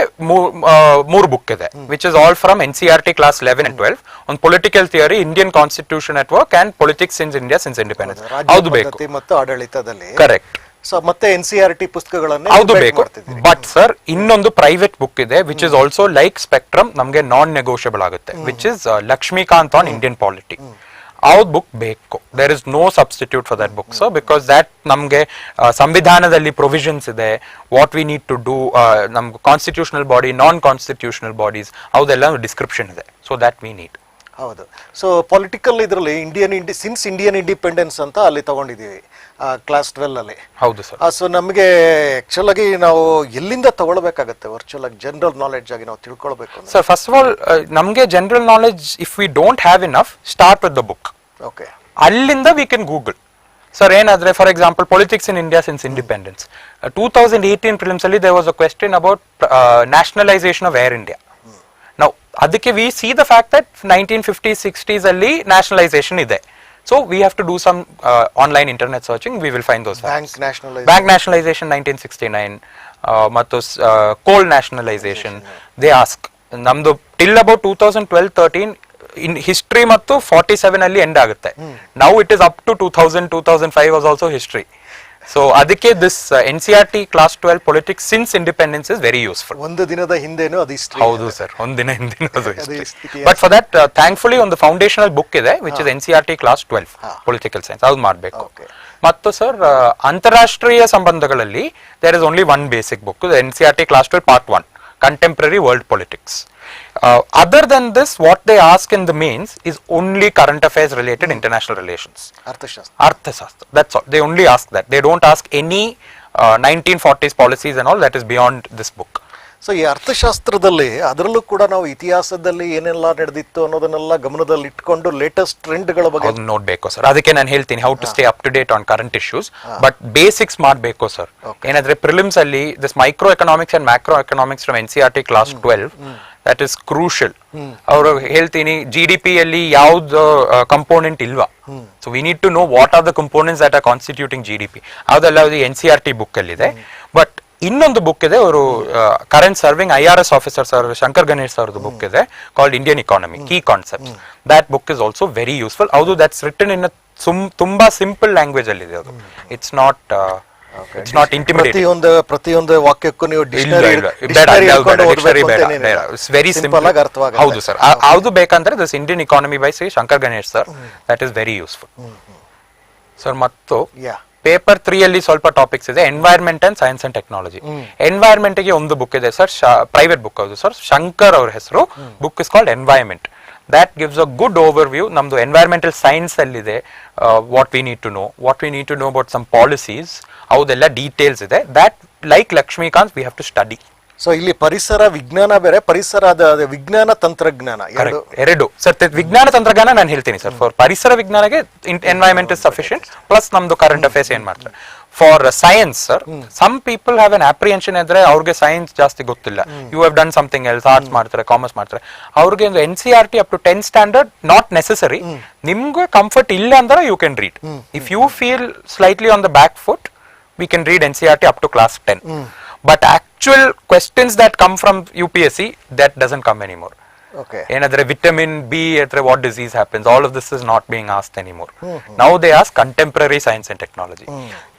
3 book ಇದೆ, which is all from NCERT class 11 and 12 on political theory, Indian constitution at work and politics in India since independence. ಹೌದು ಬೇಕು ಮತ್ತು ಆಡಳಿತದಲ್ಲಿ. Correct. So ಮತ್ತೆ NCERT ಪುಸ್ತಕಗಳನ್ನು ಹೌದು ಬೇಕು. ಬಟ್ ಸರ್ ಇನ್ನೊಂದು ಪ್ರೈವೇಟ್ ಬುಕ್ ಇದೆ, which is also like spectrum, ನಮಗೆ ನಾನ್ ನೆಗೋಷಿಯಬಲ್ ಆಗುತ್ತೆ, which is Lakshmikanth on Indian polity. ಆ ಬುಕ್ ಬೇಕು. There is no substitute for that book sir, because that ನಮಗೆ ಸಂವಿಧಾನದಲ್ಲಿ ಪ್ರೊವಿಷನ್ಸ್ ಇದೆ, what we need to do, ನಮ್ಗೆ constitutional body, non constitutional bodies, ಹೌದೆಲ್ಲ description ಇದೆ. So that we need. ಹೌದು. So political ಇದರಲ್ಲಿ ಸಿನ್ಸ್ ಇಂಡಿಯನ್ ಇಂಡಿಪೆಂಡೆನ್ಸ್ ಅಂತ ಅಲ್ಲಿ ತಗೊಂಡಿದ್ದೀವಿ ಕ್ಲಾಸ್ 12 ಅಲ್ಲಿ. ಹೌದು ಸರ್. ಸೊ ನಮಗೆ ಆಕ್ಚುಲ್ ಆಗಿ ನಾವು ಎಲ್ಲಿಂದ ತಗೊಳ್ಬೇಕಾಗತ್ತೆ ವರ್ಚುವಲ್ ಆಗಿ ಜನರಲ್ ನಾಲೆಡ್ಜ್ ಆಗಿ ನಾವು ತಿಳ್ಕೊಳ್ಬೇಕು ಸರ್? ಫಸ್ಟ್ ಆಫ್ ಆಲ್ ನಮಗೆ general knowledge if we don't have enough, start with the book. Okay. ಅಲ್ಲಿಂದ ವಿ ಕ್ಯಾನ್ ಗೂಗಲ್ ಸರ್. ಏನಾದ್ರೆ for example politics in India since independence 2018 prelims ಅಲ್ಲಿ there was a question about nationalisation of Air India. ನಾವು ಅದಕ್ಕೆ we see the fact that 1950s 60s ಅಲ್ಲಿ nationalisation ಇದೆ. So we have to do some online internet searching. We will find those facts. Bank nationalization 1969, ಮತ್ತು coal nationalization. They ask. ನಮ್ದು till about 2012-13 in history ಮತ್ತು 47 ಅಲ್ಲಿ end ಆಗುತ್ತೆ. Now it is up to 2000, 2005 was also history. So ಅದಕ್ಕೆ this NCERT class 12 politics since independence is very useful. ಒಂದು ದಿನದ ಹಿಂದೆನೂ ಅದು ಹಿಸ್ಟರಿ. ಹೌದು ಸರ್, ಒಂದು ದಿನ ಹಿಂದೆನೂ ಅದು history. But for that thankfully ಒಂದು ಫೌಂಡೇಶನಲ್ ಬುಕ್ ಇದೆ, which is NCERT class 12 political science. ಅದು ಮಾಡಬೇಕು. ಮತ್ತು ಸರ್ ಅಂತಾರಾಷ್ಟ್ರೀಯ ಸಂಬಂಧಗಳಲ್ಲಿ there is only one basic book, NCERT class 12 part 1, contemporary world politics. Other than this, what they ask in the mains is only current affairs related international relations. Arthashastra. That's all. They only ask that. They don't ask any 1940s policies and all. That is beyond this book. So ಈ ಅರ್ಥಶಾಸ್ತ್ರದಲ್ಲಿ ಅದರಲ್ಲೂ ಕೂಡ ನಾವು ಇತಿಹಾಸದಲ್ಲಿ ಏನೆಲ್ಲ ನಡೆದಿತ್ತು ಅನ್ನೋದನ್ನೆಲ್ಲ ಗಮನದಲ್ಲಿ ಇಟ್ಕೊಂಡು ಲೇಟೆಸ್ಟ್ ಟ್ರೆಂಡ್ಗಳ ಬಗ್ಗೆ ನೋಡ್ಬೇಕು ಸರ್. ಅದಕ್ಕೆ ನಾನು ಹೇಳ್ತೀನಿ how to stay up to date on current issues, but basics ಮಾಡಬೇಕು ಸರ್. ಏನಾದ್ರೆ ಪ್ರಿಲಿಮ್ಸ್ ಅಲ್ಲಿ this micro economics and macro economics from NCERT class 12 that is crucial. ಅವರು ಹೇಳ್ತೀನಿ GDP ಅಲ್ಲಿ ಯಾವ್ದು ಕಂಪೋನೆಂಟ್ ಇಲ್ವಾ, so we need to know what are the components that are constituting GDP. ಅದೆಲ್ಲ NCERT book ಅಲ್ಲಿ ಇದೆ. ಬಟ್ ಇನ್ನೊಂದು ಬುಕ್ ಇದೆ, ಅವರು current serving IRS officer sir Shankar Ganesh ಅವ್ರದ್ದು ಬುಕ್ ಇದೆ, called Indian economy key concepts. That book is also very useful. ಹೌದು, that's written in ತುಂಬಾ ಸಿಂಪಲ್ ಲ್ಯಾಂಗ್ವೇಜ್ ಅಲ್ಲಿ ಇದೆ ಅದು. It's not it's not intimidating. ಪ್ರತಿಯೊಂದು ವಾಕ್ಯಕ್ಕೂ ನೀವು ವೆರಿ ಸಿಂಪಲ್ ಆಗಿ ಅರ್ಥವಾಗುತ್ತೆ. ಹೌದು ಸರ್, ಅದು ಬೇಕಂದ್ರೆ this Indian economy by Shri Shankar Ganesh sir, that is very useful sir. ಮತ್ತು ಪೇಪರ್ 3 ಅಲ್ಲಿ ಸ್ವಲ್ಪ ಟಾಪಿಕ್ಸ್ ಇದೆ, environment and science and technology. Environment ಗೆ ಒಂದು ಬುಕ್ ಇದೆ ಸರ್, ಪ್ರೈವೇಟ್ ಬುಕ್ ಹೌದು ಸರ್, ಶಂಕರ್ ಅವ್ರ ಹೆಸರು, book is called environment. that gives a good overview. ನಮ್ದು ಎನ್ವೈರ್ಮೆಂಟಲ್ ಸೈನ್ಸ್ ಅಲ್ಲಿದೆ, what we need to know about some policies, ಹೌದೆಲ್ಲ ಡೀಟೇಲ್ಸ್ ಇದೆ. that like Lakshmikanth we have to study. So ಇಲ್ಲಿ ಪರಿಸರ ವಿಜ್ಞಾನ ಬೇರೆ, ಪರಿಸರದ ವಿಜ್ಞಾನ ತಂತ್ರಜ್ಞಾನ ಎರಡು ಸರ್. ವಿಜ್ಞಾನ ತಂತ್ರಜ್ಞಾನ ನಾನು ಹೇಳ್ತೀನಿ ಸರ್. ಫಾರ್ ಪರಿಸರ ವಿಜ್ಞಾನಕ್ಕೆ ಎನ್ವೈರ್ಮೆಂಟ್ ಇಸ್ ಸಫಿಷಿಯಂಟ್, ಪ್ಲಸ್ ನಮ್ದು ಕರೆಂಟ್ ಅಫೇರ್ಸ್ ಏನ್ ಮಾಡ್ತಾರೆ. For science sir, some people have an apprehension ಇದ್ರೆ ಅವ್ರಿಗೆ ಸೈನ್ಸ್ ಜಾಸ್ತಿ ಗೊತ್ತಿಲ್ಲ, you have done something else, arts ಮಾಡ್ತಾರೆ, ಕಾಮರ್ಸ್ ಮಾಡ್ತಾರೆ, ಅವ್ರಿಗೆ ಒಂದು NCERT up to 10 standard not necessary. ನಿಮ್ಗೆ ಕಂಫರ್ಟ್ ಇಲ್ಲ ಅಂದ್ರೆ you can read. If you feel slightly on the back foot, we can read NCERT up to class 10. But actual questions that come from UPSC, that doesn't come anymore. Okay. Another vitamin B, what disease happens, all of this is not being asked anymore. Now they ask contemporary science and technology.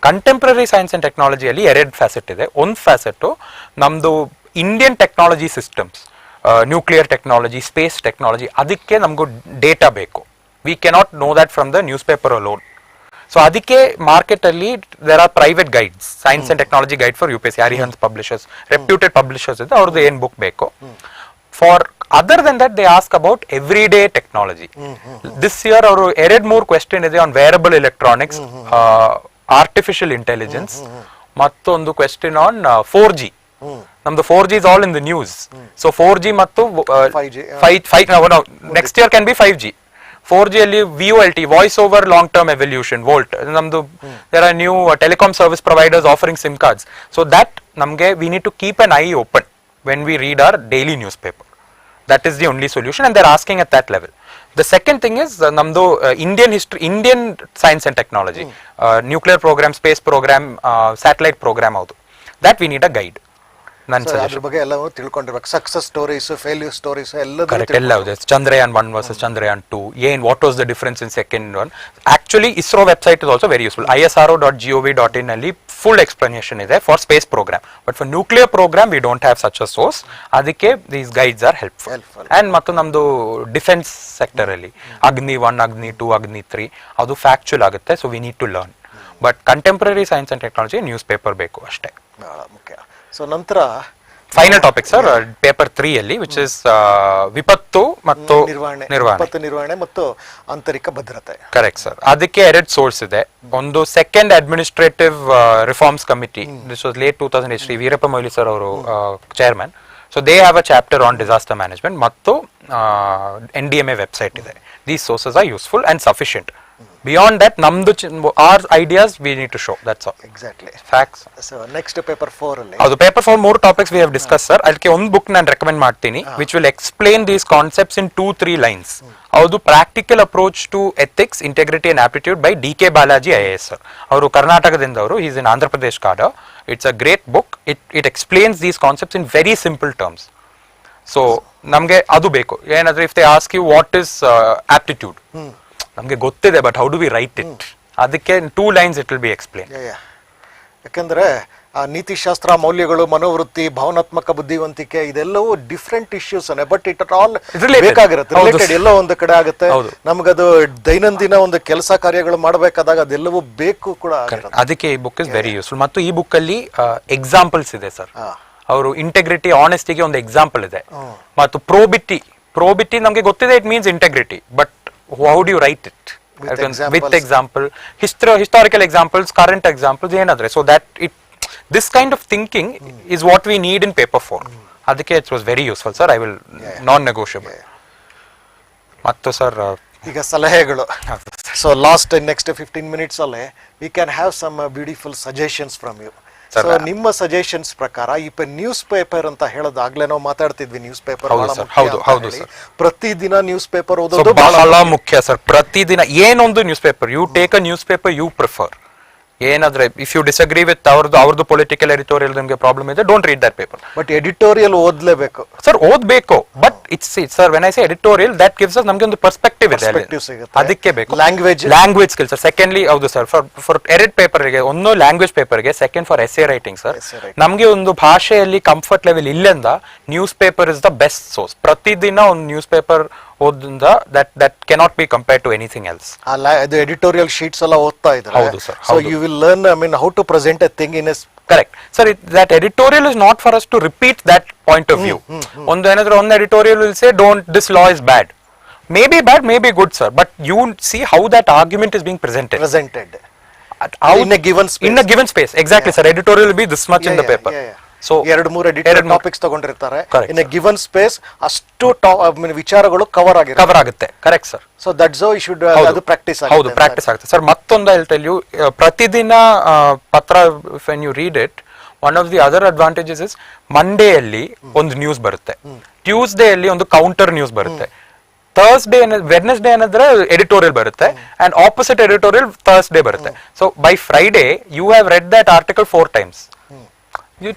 Contemporary science and technology ಅಲ್ಲಿ ಎರಡು facet ಇದೆ. ಒಂದು facet ನಮ್ದು Indian technology systems, nuclear technology, space technology, ಅದಕ್ಕೆ ನಮಗೂ data ಬೇಕು. We cannot know that from the newspaper alone. So ಅದಕ್ಕೆ market ಅಲ್ಲಿ there are private guides, science and technology guide for UPSC, Arihant publishers, reputed publishers ಇದೆ, ಅವ್ರದ್ದು ಏನ್ book ಬೇಕು. For other then that they ask about every day technology. This year ಅವರು 2-3 question ಇದೆ on wearable electronics, artificial intelligence, ಮತ್ತೊಂದು question on 4G. ನಮ್ದು 4G is all in the news. So 4G ಮತ್ತು 5G next year can be 5G. 4G ಅಲ್ಲಿ VoLT, voice over long term evolution, VoLTE, ನಮ್ದು there are new telecom service providers offering SIM cards. So that ನಮಗೆ we need to keep an eye open when we read our daily newspaper. That is the only solution, and they are asking at that level. The second thing is ನಮ್ದು Indian history, Indian science and technology, nuclear programme, space programme, satellite programme, ಹೌದು, that we need a guide. ಅದ್ರ ಬಗ್ಗೆ ಎಲ್ಲವೂ ತಿಳ್ಕೊಂಡಿರ್ಬೇಕು. Success stories, failure stories ಎಲ್ಲ ಇದೆ. Chandrayaan 1 versus Chandrayaan 2, what was the difference in second one. Actually ISRO website is also very useful. isro.gov.in ಅಲ್ಲಿ full explanation ಇದೆ for space programme. But for nuclear programme we don't have such a source. ಅದಕ್ಕೆ these guides are helpful. And ಮತ್ತು ನಮ್ದು defence sector ಅಲ್ಲಿ ಅಗ್ನಿ 1, ಅಗ್ನಿ 2, ಅಗ್ನಿ 3 ಅದು ಫ್ಯಾಕ್ಚುಯಲ್ ಆಗುತ್ತೆ. So we need to learn. But contemporary science and technology newspaper ಬೇಕು ಅಷ್ಟೇ. ಬಹಳ ಮುಖ್ಯ. ಸೊ ನಂತರ ಫೈನಲ್ ಟಾಪಿಕ್ ಸರ್, ಪೇಪರ್ 3 ಅಲ್ಲಿ, ವಿಚ್ ಇಸ್ ವಿಪತ್ತು ಮತ್ತು ನಿರ್ವಹಣೆ ಮತ್ತು ಆಂತರಿಕ ಭದ್ರತೆ. Correct sir. ಅದಕ್ಕೆ 2 ಸೋರ್ಸ್ ಇದೆ. ಒಂದು second administrative reforms committee, this was late 2008, Shri Veerappa Moily sir ಅವರು chairman. So they have a chapter on disaster management, ಮತ್ತು NDMA ವೆಬ್ಸೈಟ್ ಇದೆ. These sources are useful and sufficient. Beyond that, namdu our ideas we need to show. That's all. Exactly. Facts. So next paper 4 alli. Adu paper 4 more topics we have discussed sir. Adike one book nan recommend ಮಾಡ್ತೀನಿ, which will explain these concepts in 2-3 lines. Adu practical approach to ethics, integrity and aptitude by DK Balaji IAS sir. Avaru Karnatakaದಿಂದವರು, he is in Andhra Pradesh cadre. It's a great book. It explains these concepts in very simple terms. So ನಮಗೆ ಅದು ಬೇಕು. ಏನಾದ್ರೆ if they ask you what is aptitude, ನಮಗೆ ಗೊತ್ತಿದೆ, but how do we right it, ಅದಕ್ಕೆ 2 lines it will be explain. ಯಾಕಂದ್ರೆ ನೀತಿಶಾಸ್ತ್ರ, ಮೌಲ್ಯಗಳು, ಮನೋವೃತ್ತಿ, ಭಾವನಾತ್ಮಕ ಬುದ್ಧಿವಂತಿಕೆ, ಇದೆಲ್ಲವೂ different issues, but it all ಬೇಕಾಗಿರುತ್ತೆ, ರಿಲೇಟೆಡ್ ಎಲ್ಲೋ ಒಂದು ಕಡೆ ಆಗುತ್ತೆ. ನಮಗದು ದೈನಂದಿನ ಒಂದು ಕೆಲಸ ಕಾರ್ಯಗಳು ಮಾಡಬೇಕಾದಾಗ ಅದೆಲ್ಲವೂ ಬೇಕು ಕೂಡ. ಅದಕ್ಕೆ ಈ ಬುಕ್ ಇಸ್ ವೆರಿ ಯೂಸ್ಫುಲ್. ಮತ್ತು ಈ ಬುಕ್ ಅಲ್ಲಿ ಎಕ್ಸಾಂಪಲ್ಸ್ ಇದೆ ಸರ್. ಅವರು ಇಂಟೆಗ್ರಿಟಿ, ಆನೆಸ್ಟಿಗೆ ಒಂದು ಎಕ್ಸಾಂಪಲ್ ಇದೆ. ಮತ್ತು ಪ್ರೋಬಿಟಿ ನಮಗೆ ಗೊತ್ತಿದೆ, it means integrity, but how do you write it with example, historical examples, current examples, ಏನಂದ್ರೆ, so that this kind of thinking is what we need in paper 4. ಅದಕ್ಕೆ it was very useful sir. I will non-negotiable. ಮತ್ತು sir ಈಗ ಸಲಹೆಗಳು. So last next 15 minutes ಅಲ್ಲಿ we can have some beautiful suggestions from you. So ನಿಮ್ಮ suggestions ಪ್ರಕಾರ ಈ newspaper ಅಂತ ಹೇಳೋದಾಗ್ಲೇ ನಾವು ಮಾತಾಡ್ತಿದ್ವಿ, ನ್ಯೂಸ್ ಪೇಪರ್ ಪ್ರತಿದಿನ ನ್ಯೂಸ್ ಪೇಪರ್ ಓದೋದು ಬಹಳ ಮುಖ್ಯ ಸರ್. ಪ್ರತಿದಿನ ಏನೊಂದು newspaper, you take a newspaper you prefer, ಏನಾದ್ರೆ ಇಫ್ ಯು ಡಿಸ್ಅಗ್ರಿ ವಿತ್ ಅವ್ರದ್ದು ಪೊಲಿಟಿಕಲ್ ಎಡಿಟೋರಿಯಲ್ ನಿಮಗೆ ಪ್ರಾಬ್ಲಮ್ ಇದೆ, don't read that paper. But editorial ಓದ್ಲೇಬೇಕು ಸರ್, ಓದ್ಬೇಕು. But it's sir, when I say editorial, that gives us ನಮಗೆ ಒಂದು perspective ಇದೆ, ಅದಕ್ಕೆ ಬೇಕು. Language skill sir. ಸೆಕೆಂಡ್ಲಿ, ಹೌದು ಸರ್, ಫಾರ್ ಎಡಿಟ್ ಪೇಪರ್ಗೆ ಒಂದು ಲ್ಯಾಂಗ್ವೇಜ್ ಪೇಪರ್ಗೆ, second for essay writing sir. ನಮಗೆ ಒಂದು ಭಾಷೆಯಲ್ಲಿ ಕಂಫರ್ಟ್ ಲೆವೆಲ್ ಇಲ್ಲಿಂದ newspaper is the best source. ಪ್ರತಿದಿನ ಒಂದು ನ್ಯೂಸ್ ಪೇಪರ್ ಓದಿಂದ that cannot be compared to anything else. ಅದು ಎಡಿಟೋರಿಯಲ್ ಶೀಟ್ಸ್ ಎಲ್ಲ ಓದ್ತಾ ಇದ್ದಾರೆ. ಹೌದು sir. So you will learn, I mean, how to present a thing in a correct sir. That editorial is not for us to repeat that point of view. ಒಂದು ಏನಾದ್ರೂ ಒಂದು editorial will say don't, this law is bad, maybe bad, maybe good sir, but you see how that argument is being presented in a given space. Exactly sir. Editorial will be this much in the paper. So 2-3 editorial topics ತಗೊಂಡಿರ್ತಾರೆ. In a given space ಅಷ್ಟು ವಿಚಾರಗಳು cover ಆಗುತ್ತೆ. Correct sir. So that's how you should, ಅದು practice ಆಗುತ್ತೆ. ಹೌದು, practice ಆಗುತ್ತೆ sir. ಮತ್ತೊಂದು I will tell you, ಪ್ರತಿದಿನ ಪತ್ರ when you read it, one of the other advantages is Monday ಅಲ್ಲಿ ಒಂದು ನ್ಯೂಸ್ ಬರುತ್ತೆ, ಟ್ಯೂಸ್ಡೇ ಅಲ್ಲಿ ಒಂದು ಕೌಂಟರ್ ನ್ಯೂಸ್ ಬರುತ್ತೆ, ಥರ್ಸ್ಡೇ ವೆಡ್ನೆಸ್ಡೇ ಏನಂದ್ರೆ ಎಡಿಟೋರಿಯಲ್ ಬರುತ್ತೆ, ಅಂಡ್ ಆಪೋಸಿಟ್ ಎಡಿಟೋರಿಯಲ್ ಥರ್ಸ್ಡೇ ಬರುತ್ತೆ. So by Friday you have read that article 4 times. You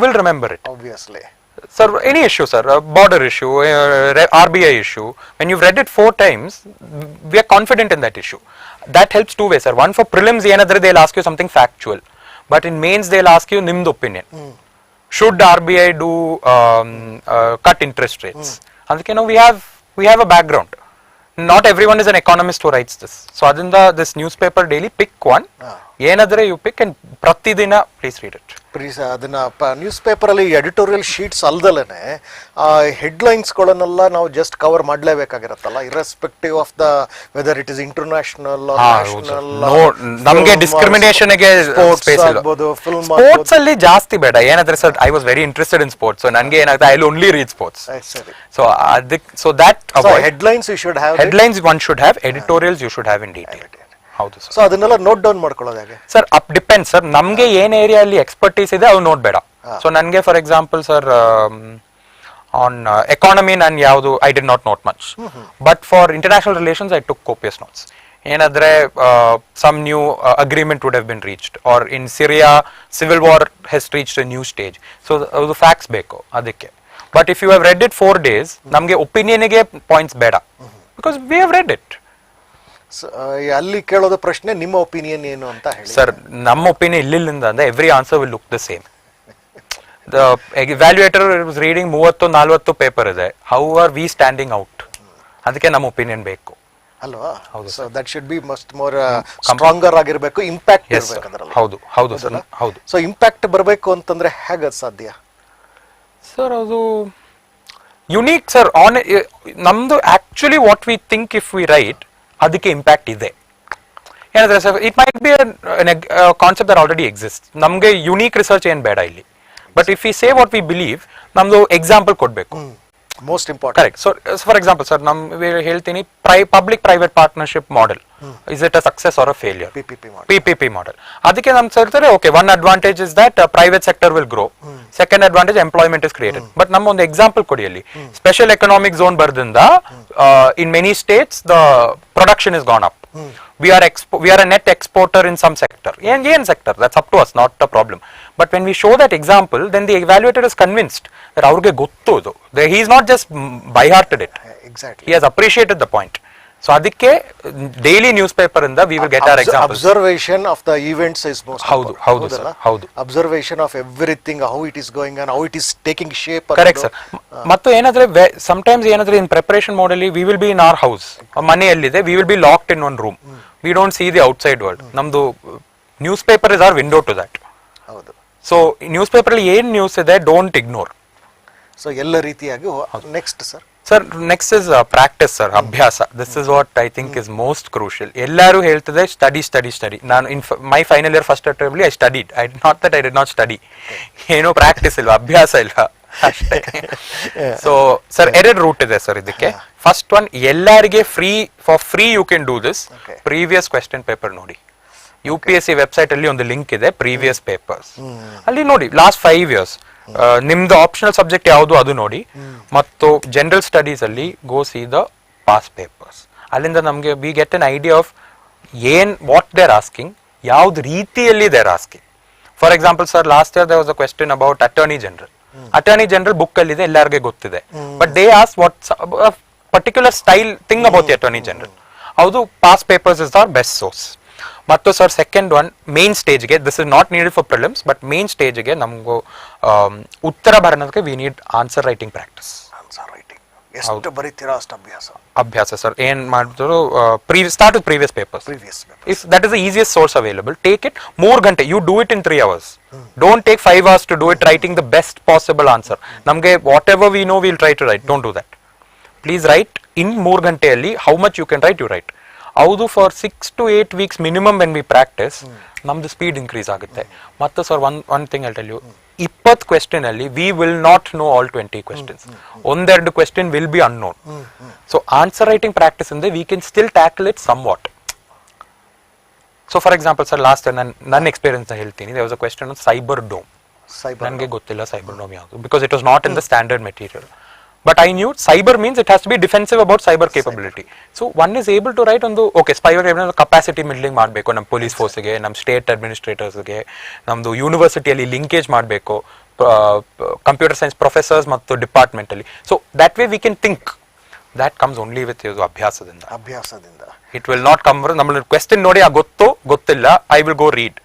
will remember it. Obviously. Sir, any issue, sir, a border issue, RBI issue, when you've read it 4 times, we are confident in that issue. That helps 2 ways, sir. One, for prelims, they'll ask you something factual. But in mains, they'll ask you nimd opinion. Should RBI do cut interest rates? And we have a background. Not everyone is an economist who writes this. So adinda this newspaper daily, pick one. Yenadre you pick, and pratidina please read it. ಅದನ್ನ newspaper ಅಲ್ಲಿ editorial sheets ಅಲ್ದಲೇನೆ headlines ಗಳನ್ನೆಲ್ಲ ನಾವು just cover ಮಾಡ್ಲೇಬೇಕಾಗಿರತ್ತಲ್ಲ, irrespective of the whether it is international or national. ನಮಗೆ discrimination ಗೆ space ಇಲ್ಲ. Sports ಅಲ್ಲಿ ಜಾಸ್ತಿ ಬೇಡ. ಏನಾದ್ರೆ sir, I was very interested in sports, so ನನಗೆ ಏನಾಗುತ್ತೆ, I will only read sports. So ಅದಕ್ಕೆ, so that headlines you should have, headlines one should have, editorials you should have in detail. ಹೌದು sir. So ಅದನ್ನೆಲ್ಲ note down ಮಾಡ್ಕೊಳ್ಳೋದು ಹೇಗೆ sir? Up depends sir, ನಮ್ಗೆ ಏನ್ area ಅಲ್ಲಿ expertise ಇದೆ ಅದು ನೋಡ್ಬೇಡ. ಸೊ ನನಗೆ for example sir, on economy ನಾನು ಯಾವುದು I did not note much, but for international relations I took copious notes. ಏನಾದ್ರೆ some new agreement would have been reached, or in Syria civil war has reached a new stage. So ಅದು facts ಬೇಕು ಅದಕ್ಕೆ. But if you have read it 4 days, ನಮ್ಗೆ ಒಪಿನಿಯನ್ಗೆ points ಬೇಡ, because we have read it. ಅಲ್ಲಿ ಕೇಳೋದ ಪ್ರಶ್ನೆ ನಿಮ್ಮ ಒಪಿನಿಯನ್ ಏನು ಅಂತ ಹೇಳಿ. ಸರ್, ನಮ್ಮ ಒಪಿನಿಯನ್ ಇಲ್ಲಿಂದ ಅಂದ್ರೆ every answer will look the same. The evaluator was reading 30-40 paper ಇದೆ, how are we standing out? ಅದಕ್ಕೆ ನಮ್ಮ ಒಪಿನಿಯನ್ ಬೇಕು ಅಲ್ವಾ? So that should be must more stronger ಆಗಿರಬೇಕು, ಇಂಪ್ಯಾಕ್ಟ್ ಇರಬೇಕು ಅದರಲ್ಲಿ. ಹೌದು ಸರ್, ಹೌದು. ಸೊ ಇಂಪ್ಯಾಕ್ಟ್ ಬರಬೇಕು ಅಂತಂದ್ರೆ ಹೇಗೆ ಸಾಧ್ಯ ಸರ್? ಅದು ಯುನೀಕ್ ಸರ್. ನಮ್ದು actually what we think if we write, ಅದಕ್ಕೆ ಇಂಪ್ಯಾಕ್ಟ್ ಇದೆ. ಏನಾದ್ರೆ sir, it might be concept that already exist. ನಮ್ಗೆ ಯುನೀಕ್ ರಿಸರ್ಚ್ ಏನ್ ಬೇಡ ಇಲ್ಲಿ. But if we say what we believe, ನಮ್ದು ಎಕ್ಸಾಂಪಲ್ ಕೊಡ್ಬೇಕು. Most important. Correct. So for example sir, ಹೇಳ್ತೀನಿ, public private partnership model, is it a success or a failure? PPP model. ಅದಕ್ಕೆ ನಮ್ ಹೇಳ್ತಾರೆ, okay, one advantage is that private sector will grow, second advantage employment is created. But ನಮ್ಮ ಒಂದು ಎಕ್ಸಾಂಪಲ್ ಕೊಡಿ ಅಲ್ಲಿ. Special economic zone ಬರ್ದಿಂದ in many states the production is gone up. We are a net exporter in some sector. Yen sector, that's up to us, not a problem. But when we show that example, then the evaluator is convinced that avrige gottu idu. He is not just by hearted it. Exactly. He has appreciated the point. So adikke daily newspaper inda we will get our examples. Observation of the events is most important. Haudu sir, haudu. Observation of everything, how it is going on, how it is taking shape. Correct sir. Mattu enadre sometimes enadre in preparation mode alli we will be in our house, maneyallide we will be locked in one room. We don't see the outside world. Namdu newspaper is our window to that. ಹೌದು. So newspaper ಅಲ್ಲಿ ಏನ್ news ಇದೆ, don't ignore. So ಎಲ್ಲ ರೀತಿಯಾಗಿ next sir. Sir, next is practice sir, ಅಭ್ಯಾಸ. This is what I think is most crucial. ಎಲ್ಲರೂ ಹೇಳ್ತಿದೆ study. ನಾನು my final year first attempt I studied. I did not study. ಏನೋ practice ಇಲ್ವಾ, ಅಭ್ಯಾಸ ಇಲ್ಲ ಅಷ್ಟೇ. ಸೊ ಸರ್, 2 ರೂಟ್ ಇದೆ ಸರ್ ಇದಕ್ಕೆ. ಫಸ್ಟ್ ಒನ್, ಎಲ್ಲರಿಗೆ for free you can do this. Previous question paper ನೋಡಿ. UPSC ವೆಬ್ಸೈಟ್ ಅಲ್ಲಿ ಒಂದು ಲಿಂಕ್ ಇದೆ, ಪ್ರೀವಿಯಸ್ ಪೇಪರ್ಸ್ ಅಲ್ಲಿ ನೋಡಿ, ಲಾಸ್ಟ್ 5 years ನಿಮ್ದು ಆಪ್ಷನಲ್ ಸಬ್ಜೆಕ್ಟ್ ಯಾವುದು ಅದು ನೋಡಿ. ಮತ್ತು ಜನರಲ್ ಸ್ಟಡೀಸ್ ಅಲ್ಲಿ go see the past papers. ಅಲ್ಲಿಂದ ನಮಗೆ we get an idea of what they are asking, ಯಾವ್ದು ರೀತಿಯಲ್ಲಿ they are asking. For example sir, last year there was a question about attorney general. Attorney general book ಅಲ್ಲಿ ಇದೆ, ಎಲ್ಲರಿಗೆ ಗೊತ್ತಿದೆ. But they ask what particular style thing about the attorney general. ಹೌದು, past papers is hour best source. ಮತ್ತು sir second one, main ಸ್ಟೇಜ್ಗೆ, this is not needed for prelims, but main ಸ್ಟೇಜ್ಗೆ ನಮಗೂ ಉತ್ತರ ಬರೋದಕ್ಕೆ we need answer writing practice. ಎಷ್ಟು ಬರೀತೀರಾ ಅಷ್ಟು ಅಭ್ಯಾಸ ಸರ್. ಏನ್ ಮಾಡಿದ್ರು, start with previous papers. If that is the easiest source available, take it 3 ಗಂಟೆ. You do it in 3 hours. Don't take 5 hours to do it writing the best possible answer. ನಮಗೆ whatever we no will try to write. Don't do that. Please write in 3 ಗಂಟೆಯಲ್ಲಿ how much you can write, you write. ಹೌದು, for 6 to 8 weeks minimum when we practise ನಮ್ದು speed increase ಆಗುತ್ತೆ. ಮತ್ತು sir one thing I tell you, 20 question ಅಲ್ಲಿ we will not know all 20 questions. ಒಂದೆರಡು question will be unknown. So answer writing practice ಅಂದ್ರೆ we can still tackle it somewhat. So for example sir, last ನನ್ನ experience ಹೇಳ್ತೀನಿ. There was a question on cyber dome. ನನಗೆ ಗೊತ್ತಿಲ್ಲ cyber dome ಯಾವುದು, because it was not in the standard material. But I knew cyber means it has to be defensive about cyber capability. So one is able to write on the, okay, cyber capacity building ಮಾಡಬೇಕು ನಮ್ಮ police ಫೋರ್ಸ್ಗೆ, ನಮ್ಮ state ಅಡ್ಮಿನಿಸ್ಟ್ರೇಟರ್ಸ್ಗೆ, ನಮ್ಮದು ಯೂನಿವರ್ಸಿಟಿಯಲ್ಲಿ linkage ಮಾಡಬೇಕು computer science professors ಮತ್ತು department ಅಲ್ಲಿ. So that way we can think. That comes only with ಅಭ್ಯಾಸದಿಂದ. It will not come ನಮ್ಮ question ನೋಡಿ ಗೊತ್ತಿಲ್ಲ, I will go read.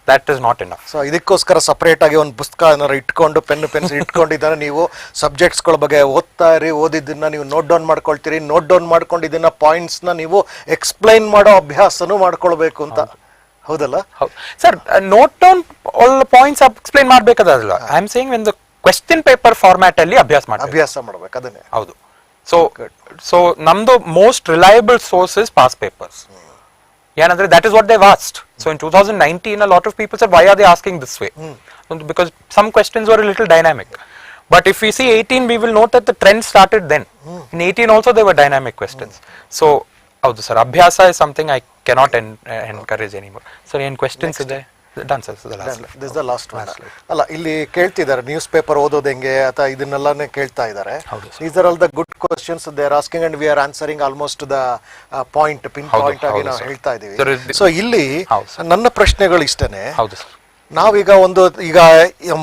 That is not enough. So ಇದಕ್ಕೋಸ್ಕರ ಸಪರೇಟ್ ಆಗಿ ಒಂದು ಪುಸ್ತಕ ಇಟ್ಕೊಂಡು ಪೆನ್ಸಿಲ್ ಇಟ್ಕೊಂಡಿದ್ದಾನೆ. ನೀವು ಸಬ್ಜೆಕ್ಟ್ಸ್ಗಳ ಬಗ್ಗೆ ಓದ್ತಾ ಇರಿ, ಓದಿದ್ದನ್ನ ನೀವು ನೋಟ್ ಡೌನ್ ಮಾಡ್ಕೊಳ್ತೀರಿ, ನೋಟ್ ಡೌನ್ ಮಾಡ್ಕೊಂಡಿದ್ದನ್ನ ಪಾಯಿಂಟ್ಸ್ನ ನೀವು ಎಕ್ಸ್ಪ್ಲೈನ್ ಮಾಡೋ ಅಭ್ಯಾಸನೂ ಮಾಡ್ಕೊಳ್ಬೇಕು ಅಂತ. ಹೌದಲ್ಲ sir? Note down all points explain ಮಾಡ್ಬೇಕಾದಲ್ಲ. I am saying when the question paper format ಅಲ್ಲಿ ಅಭ್ಯಾಸ ಮಾಡ್ಬೇಕು. ಅದನ್ನೇ. ಹೌದು. ಸೊ ನಮ್ದು most reliable source is past papers. ಏನಂದ್ರೆ that is what they've asked. So in 2019 a lot of people said, why are they asking this way? Because some questions were a little dynamic. But if we see 18, we will note that the trend started then. In 18 also there were dynamic questions. So howdu sir, abhyasa is something I cannot encourage anymore. Sir, any questions ಇದೆ? Done sir. This is the last one. ಅಲ್ಲ, ಇಲ್ಲಿ ಕೇಳ್ತಿದ್ದಾರೆ news paper ಓದೋದು ಹೆಂಗೆ ಅಥವಾ ಇದನ್ನೆಲ್ಲಾನೇ ಕೇಳ್ತಾ ಇದ್ದಾರೆ. These are all the good questions they are asking and we are answering almost the point, pin point ಆಗಿ ನಾವು ಹೇಳ್ತಾ ಇದೀವಿ. ಸೊ ಇಲ್ಲಿ ನನ್ನ ಪ್ರಶ್ನೆಗಳು ಇಷ್ಟನೇ. ನಾವೀಗ ಈಗ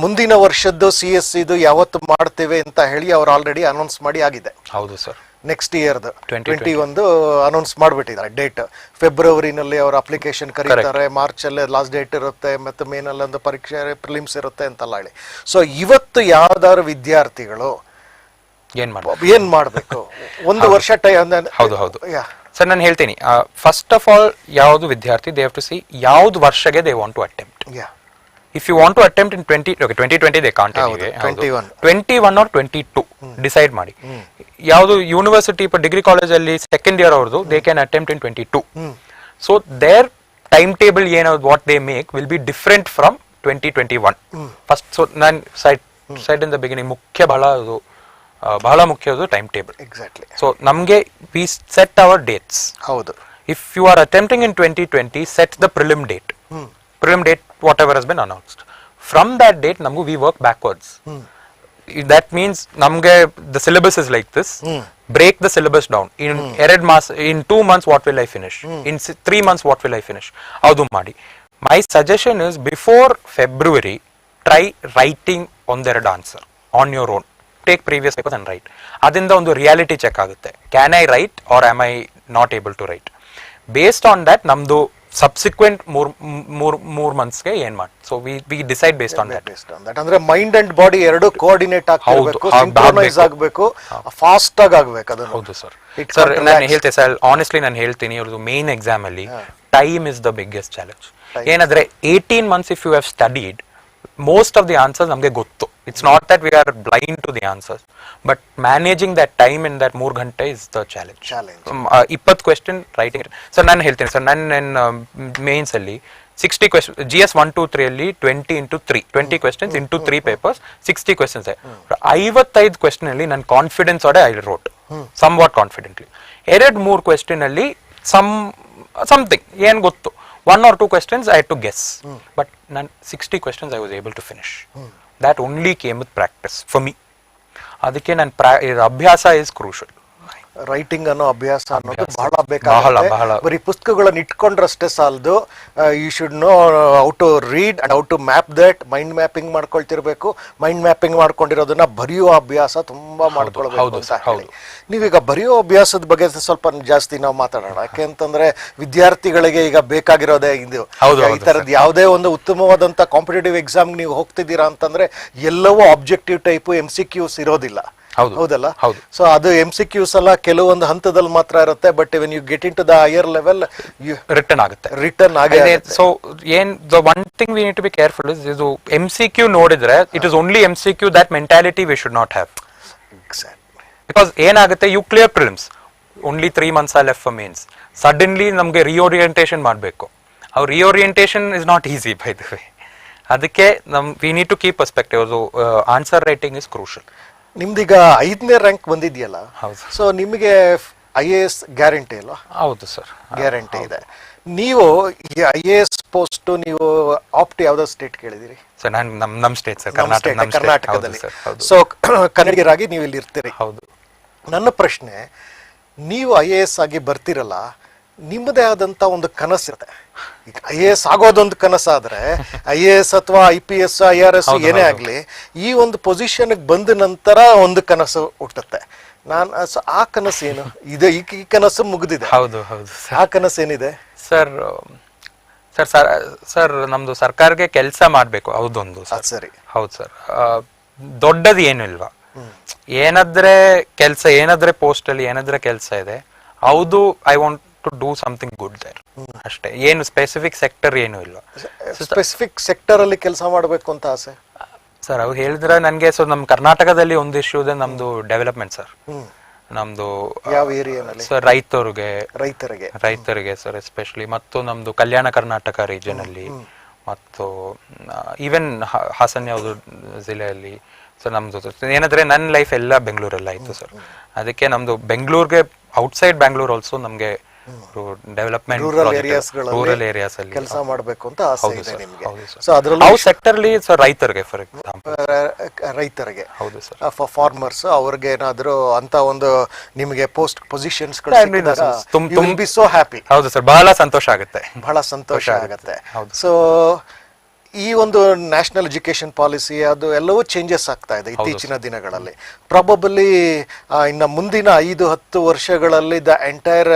ಮುಂದಿನ ವರ್ಷದ್ದು CS ಇದು ಯಾವತ್ತು ಮಾಡ್ತೇವೆ ಅಂತ ಹೇಳಿ ಅವ್ರು ಆಲ್ರೆಡಿ ಅನೌನ್ಸ್ ಮಾಡಿ ಆಗಿದೆ. ಹೌದು ಸರ್. ನೆಕ್ಸ್ಟ್ ಇಯರ್ದು 21 ಅನೌನ್ಸ್ ಮಾಡಿಬಿಟ್ಟಿದ್ದಾರೆ ಡೇಟ್. ಫೆಬ್ರವರಿನಲ್ಲಿ ಅವ್ರ ಅಪ್ಲಿಕೇಶನ್ ಕರೀತಾರೆ, ಮಾರ್ಚಲ್ಲೇ ಲಾಸ್ಟ್ ಡೇಟ್ ಇರುತ್ತೆ, ಮತ್ತು ಮೇನಲ್ಲಿ ಒಂದು ಪರೀಕ್ಷೆ ಪ್ರಿಲಿಮ್ಸ್ ಇರುತ್ತೆ ಅಂತೆಲ್ಲ ಹೇಳಿ. ಸೊ ಇವತ್ತು ಯಾವ್ದಾದ್ರು ವಿದ್ಯಾರ್ಥಿಗಳು ಏನ್ ಮಾಡ್ಬೇಕು? ಒಂದು ವರ್ಷ ಹೌದು ಸರ್, ನಾನು ಹೇಳ್ತೀನಿ. ಫಸ್ಟ್ ಆಫ್ ಆಲ್, ಯಾವ್ದು ವಿದ್ಯಾರ್ಥಿ ದೇ ಹ್ಯಾವ್ ಟು ಸಿ ಯಾವ್ದು ವರ್ಷಗೆ they want to attempt. If you want to attempt in 2020 they can't. 21 or 22 decide ಮಾಡಿ. ಯಾವುದು ಯೂನಿವರ್ಸಿಟಿ ಡಿಗ್ರಿ ಕಾಲೇಜ್ ಅಲ್ಲಿ ಸೆಕೆಂಡ್ ಇಯರ್ ಅವ್ರದ್ದು, they can attempt in 22. So their timetable ಏನಾದ್ರು what they make will be different from 2021. First, so ನಾನು said in the beginning ಬಹಳ ಮುಖ್ಯವಾದ timetable. Exactly. So ನಮ್ಗೆ we set our dates. ಹೌದು. If you are attempting in 2020, set the prelim date. Prelim date, whatever has been announced. From that date, we work backwards. That means the syllabus is like this. Break the syllabus down. In 2 months, what will I finish? In 3 months, what will I finish? Adu madi. My suggestion is, before February, try writing on their answer on your own. Take previous papers and write. Adinda ಒಂದು reality check ಆಗುತ್ತೆ. Can I write or am I not able to write? Based on that, ನಮ್ದು subsequent ಮೂರ್ ಮಂತ್ಸ್ಗೆ ಏನ್ ಮಾಡಿ. So we decide based on that. ಅಂದ್ರೆ mind and body ಎರಡು coordinate ಆಗಬೇಕು, synchronise ಆಗಬೇಕು, ಫಾಸ್ಟ್ ಆಗಿ ಆಗಬೇಕು. ಅದು ಹೌದು ಸರ್. ಸರ್, ನಾನು ಹೇಳ್ತೇನೆ ಸರ್, ಆನೆಸ್ಟ್ಲಿ ನಾನು ಹೇಳ್ತೀನಿ, ಇವ್ರದ್ದು ಮೇನ್ ಎಕ್ಸಾಮ್ ಅಲ್ಲಿ time is the biggest challenge. ಏನಂದ್ರೆ 18 months if you have studied, most of the answers ನಮಗೆ ಗೊತ್ತು. It's not that we are blind to the answers, but managing that time in that 3 ಗಂಟೆ is the challenge. 20 question writing. Sir ನಾನು ಹೇಳ್ತೀನಿ sir, ನನ್ನ mains ಅಲ್ಲಿ 60 questions, GS 1, 2, 3 ಅಲ್ಲಿ 20 into 3, 20 questions into 3 papers, 60 questions. 55 question ಅಲ್ಲಿ ನನ್ನ confidence ಓಡೆ I wrote somewhat confidently. 2-3 question ಅಲ್ಲಿ ಸಮಥಿಂಗ್ ಏನ್ ಗೊತ್ತು, 1 or 2 questions I had to guess, but 60 questions I was able to finish. That only came with practice for me. ಅದಕ್ಕೆ ಅಭ್ಯಾಸ is crucial. Writing ಅನ್ನೋ ಅಭ್ಯಾಸ ಅನ್ನೋದು ಬಹಳ ಬಹಳ, ಬೇಕಾಗುತ್ತೆ. ಬಹಳ. ಬರೀ ಪುಸ್ತಕಗಳನ್ನ ಇಟ್ಕೊಂಡ್ರಷ್ಟೇ ಸಾಲದು. You should know how to read and how to map that. Mind mapping ಮಾಡ್ಕೊಳ್ತಿರ್ಬೇಕು. ಮೈಂಡ್ ಮ್ಯಾಪಿಂಗ್ ಮಾಡ್ಕೊಂಡಿರೋದನ್ನ ಬರೆಯುವ ಅಭ್ಯಾಸ ತುಂಬಾ ಮಾಡ್ಕೊಳ್ಬೇಕು ಅಂತ ಹೇಳಿ. ನೀವೀಗ ಬರೆಯೋ ಅಭ್ಯಾಸದ ಬಗ್ಗೆ ಸ್ವಲ್ಪ ಜಾಸ್ತಿ ನಾವು ಮಾತಾಡೋಣ. ಯಾಕೆಂತಂದ್ರೆ ವಿದ್ಯಾರ್ಥಿಗಳಿಗೆ ಈಗ ಬೇಕಾಗಿರೋದೇ ಇದು. ಈ ತರದ್ ಯಾವುದೇ ಒಂದು ಉತ್ತಮವಾದಂತ ಕಾಂಪಿಟೇಟಿವ್ ಎಕ್ಸಾಮ್ ನೀವು ಹೋಗ್ತಿದ್ದೀರಾ ಅಂತಂದ್ರೆ ಎಲ್ಲವೂ ಆಬ್ಜೆಕ್ಟಿವ್ ಟೈಪ್ MCQs ಇರೋದಿಲ್ಲ. ಹೌದಲ್ಲ? ಸೊ ಅದು MCQs ಎಲ್ಲ ಕೆಲವೊಂದು ಹಂತದಲ್ಲಿ ಮಾತ್ರ ಇರುತ್ತೆ. But when you get into the higher level return ಆಗುತ್ತೆ. ಸೊ ಏನ್ the one thing we need to be careful is ಇದು MCQ ನೋಡಿದ್ರೆ it is only MCQ that mentality we should not have. Because ಏನಾಗುತ್ತೆ, you clear prelims, only 3 months left for mains. Suddenly ನಮ್ಗೆ reorientation ಮಾಡಬೇಕು. ಅವ್ರ reorientation is not easy by the way. ಅದಕ್ಕೆ we need to keep perspective. Answer writing is crucial. ನಿಮ್ದೀಗ 5ನೇ rank ಬಂದಿದೆಯಲ್ಲ, so ನಿಮಗೆ IAS guarantee ಅಲ್ವಾ? ಹೌದು ಸರ್, ಗ್ಯಾರಂಟಿ ಇದೆ. ನೀವು ಈ IAS ಪೋಸ್ಟ್ ನೀವು ಆಪ್ಟ್ ಯಾವ್ದೋ ಸ್ಟೇಟ್ ಕೇಳಿದಿರಿ? ಸರ್ ನಾನು ನಮ್ಮ ಸ್ಟೇಟ್ ಸರ್, ಕರ್ನಾಟಕದಲ್ಲಿ. ಸೊ ಕನ್ನಡಿಗರಾಗಿ ನೀವು ಇಲ್ಲಿ ಇರ್ತೀರಿ. ಹೌದು. ನನ್ನ ಪ್ರಶ್ನೆ, ನೀವು IAS ಆಗಿ ಬರ್ತಿರಲ್ಲ, ನಿಮ್ಮದೇ ಆದಂತ ಒಂದು ಕನಸಿರುತ್ತೆ. ಈಗ IAS ಆಗೋದೊಂದು ಕನಸಾದ್ರೆ IAS ಅಥವಾ IPS IRS ಏನೇ ಆಗ್ಲಿ, ಈ ಒಂದು ಪೊಸಿಷನ್ ಬಂದ ನಂತರ ಒಂದು ಕನಸು ಹುಟ್ಟುತ್ತೆ. ಆ ಕನಸು ಏನು ಇದೆ? ಈ ಕನಸು ಮುಗಿದಿದೆ. ಹೌದು ಹೌದು. ಆ ಕನಸು ಏನಿದೆ ಸರ್? ಸರ್ ನಮ್ದು ಸರ್ಕಾರಕ್ಕೆ ಕೆಲಸ ಮಾಡ್ಬೇಕು. ಹೌದೊಂದು ಸರಿ. ಹೌದು ಸರ್. ದೊಡ್ಡದು ಏನು ಇಲ್ವಾ, ಏನಾದ್ರೆ ಪೋಸ್ಟ್ ಅಲ್ಲಿ ಏನಾದ್ರೆ ಕೆಲಸ ಇದೆ, ಹೌದು. I want to do something good there ಅಷ್ಟೇ. ಏನು ಸ್ಪೆಸಿಫಿಕ್ ಸೆಕ್ಟರ್ ಏನು ಇಲ್ಲ. ಸ್ಪೆಸಿಫಿಕ್ ಸೆಕ್ಟರ್ ಅಲ್ಲಿ ಕೆಲಸ ಮಾಡಬೇಕು ಅಂತ ಆಸೆ ಸರ್. ಅವ್ರು ಹೇಳಿದ್ರೆ ನನಗೆ, ಸೊ ನಮ್ ಕರ್ನಾಟಕದಲ್ಲಿ ಒಂದು ಇಶ್ಯೂ ಇದೆ, ನಮ್ದು ಡೆವಲಪ್ಮೆಂಟ್ ಸರ್. ನಮ್ದು ಯಾವ ಏರಿಯಾನಲ್ಲಿ ಸರ್? ರೈತರಿಗೆ ಸರ್ ಎಸ್ಪೆಷಲಿ. ಮತ್ತು ನಮ್ದು ಕಲ್ಯಾಣ ಕರ್ನಾಟಕ ರೀಜನ್ ಅಲ್ಲಿ, ಮತ್ತು ಈವನ್ ಹಾಸನ ಯಾವುದು ಜಿಲ್ಲೆಯಲ್ಲಿ. ಸೊ ನಮ್ದು ಏನಂದ್ರೆ ನನ್ನ ಲೈಫ್ ಎಲ್ಲ ಬೆಂಗಳೂರಲ್ಲಿ ಆಯ್ತು ಸರ್. ಅದಕ್ಕೆ ನಮ್ದು ಬೆಂಗಳೂರಿಗೆ ಔಟ್ಸೈಡ್ ಬ್ಯಾಂಗ್ಳೂರ್ ಆಲ್ಸೋ ನಮ್ಗೆ ಡೆವಲಪ್ಮೆಂಟ್ ರೂರಲ್ ಏರಿಯಾಸ್ ಅಲ್ಲಿ ಕೆಲಸ ಮಾಡಬೇಕು ಅಂತ ಆಸೆ ಇದೆ ನಿಮಗೆ. ಸೊ ಅದರಲ್ಲಿ ಸೆಕ್ಟರ್ ಅಲ್ಲಿ ಸರ್ ರೈತರಿಗೆ, ಫಾರ್ ಎಕ್ಸಾಂಪಲ್ ರೈತರಿಗೆ, ಹೌದು ಸರ್, ಫಾರ್ ಫಾರ್ಮರ್ಸ್, ಅವ್ರಿಗೆ ಏನಾದ್ರು ಅಂತ ಒಂದು ನಿಮಗೆ post positions be so happy. ಹೌದು ಸರ್, ಬಹಳ ಸಂತೋಷ ಆಗುತ್ತೆ. ಸೊ ಈ ಒಂದು ನ್ಯಾಷನಲ್ ಎಜುಕೇಶನ್ ಪಾಲಿಸಿ ಅದು ಎಲ್ಲವೂ ಚೇಂಜಸ್ ಆಗ್ತಾ ಇದೆ ಇತ್ತೀಚಿನ ದಿನಗಳಲ್ಲಿ. ಪ್ರಾಬಬಲಿ ಇನ್ನು ಮುಂದಿನ 5-10 ವರ್ಷಗಳಲ್ಲಿ ದ ಎಂಟೈರ್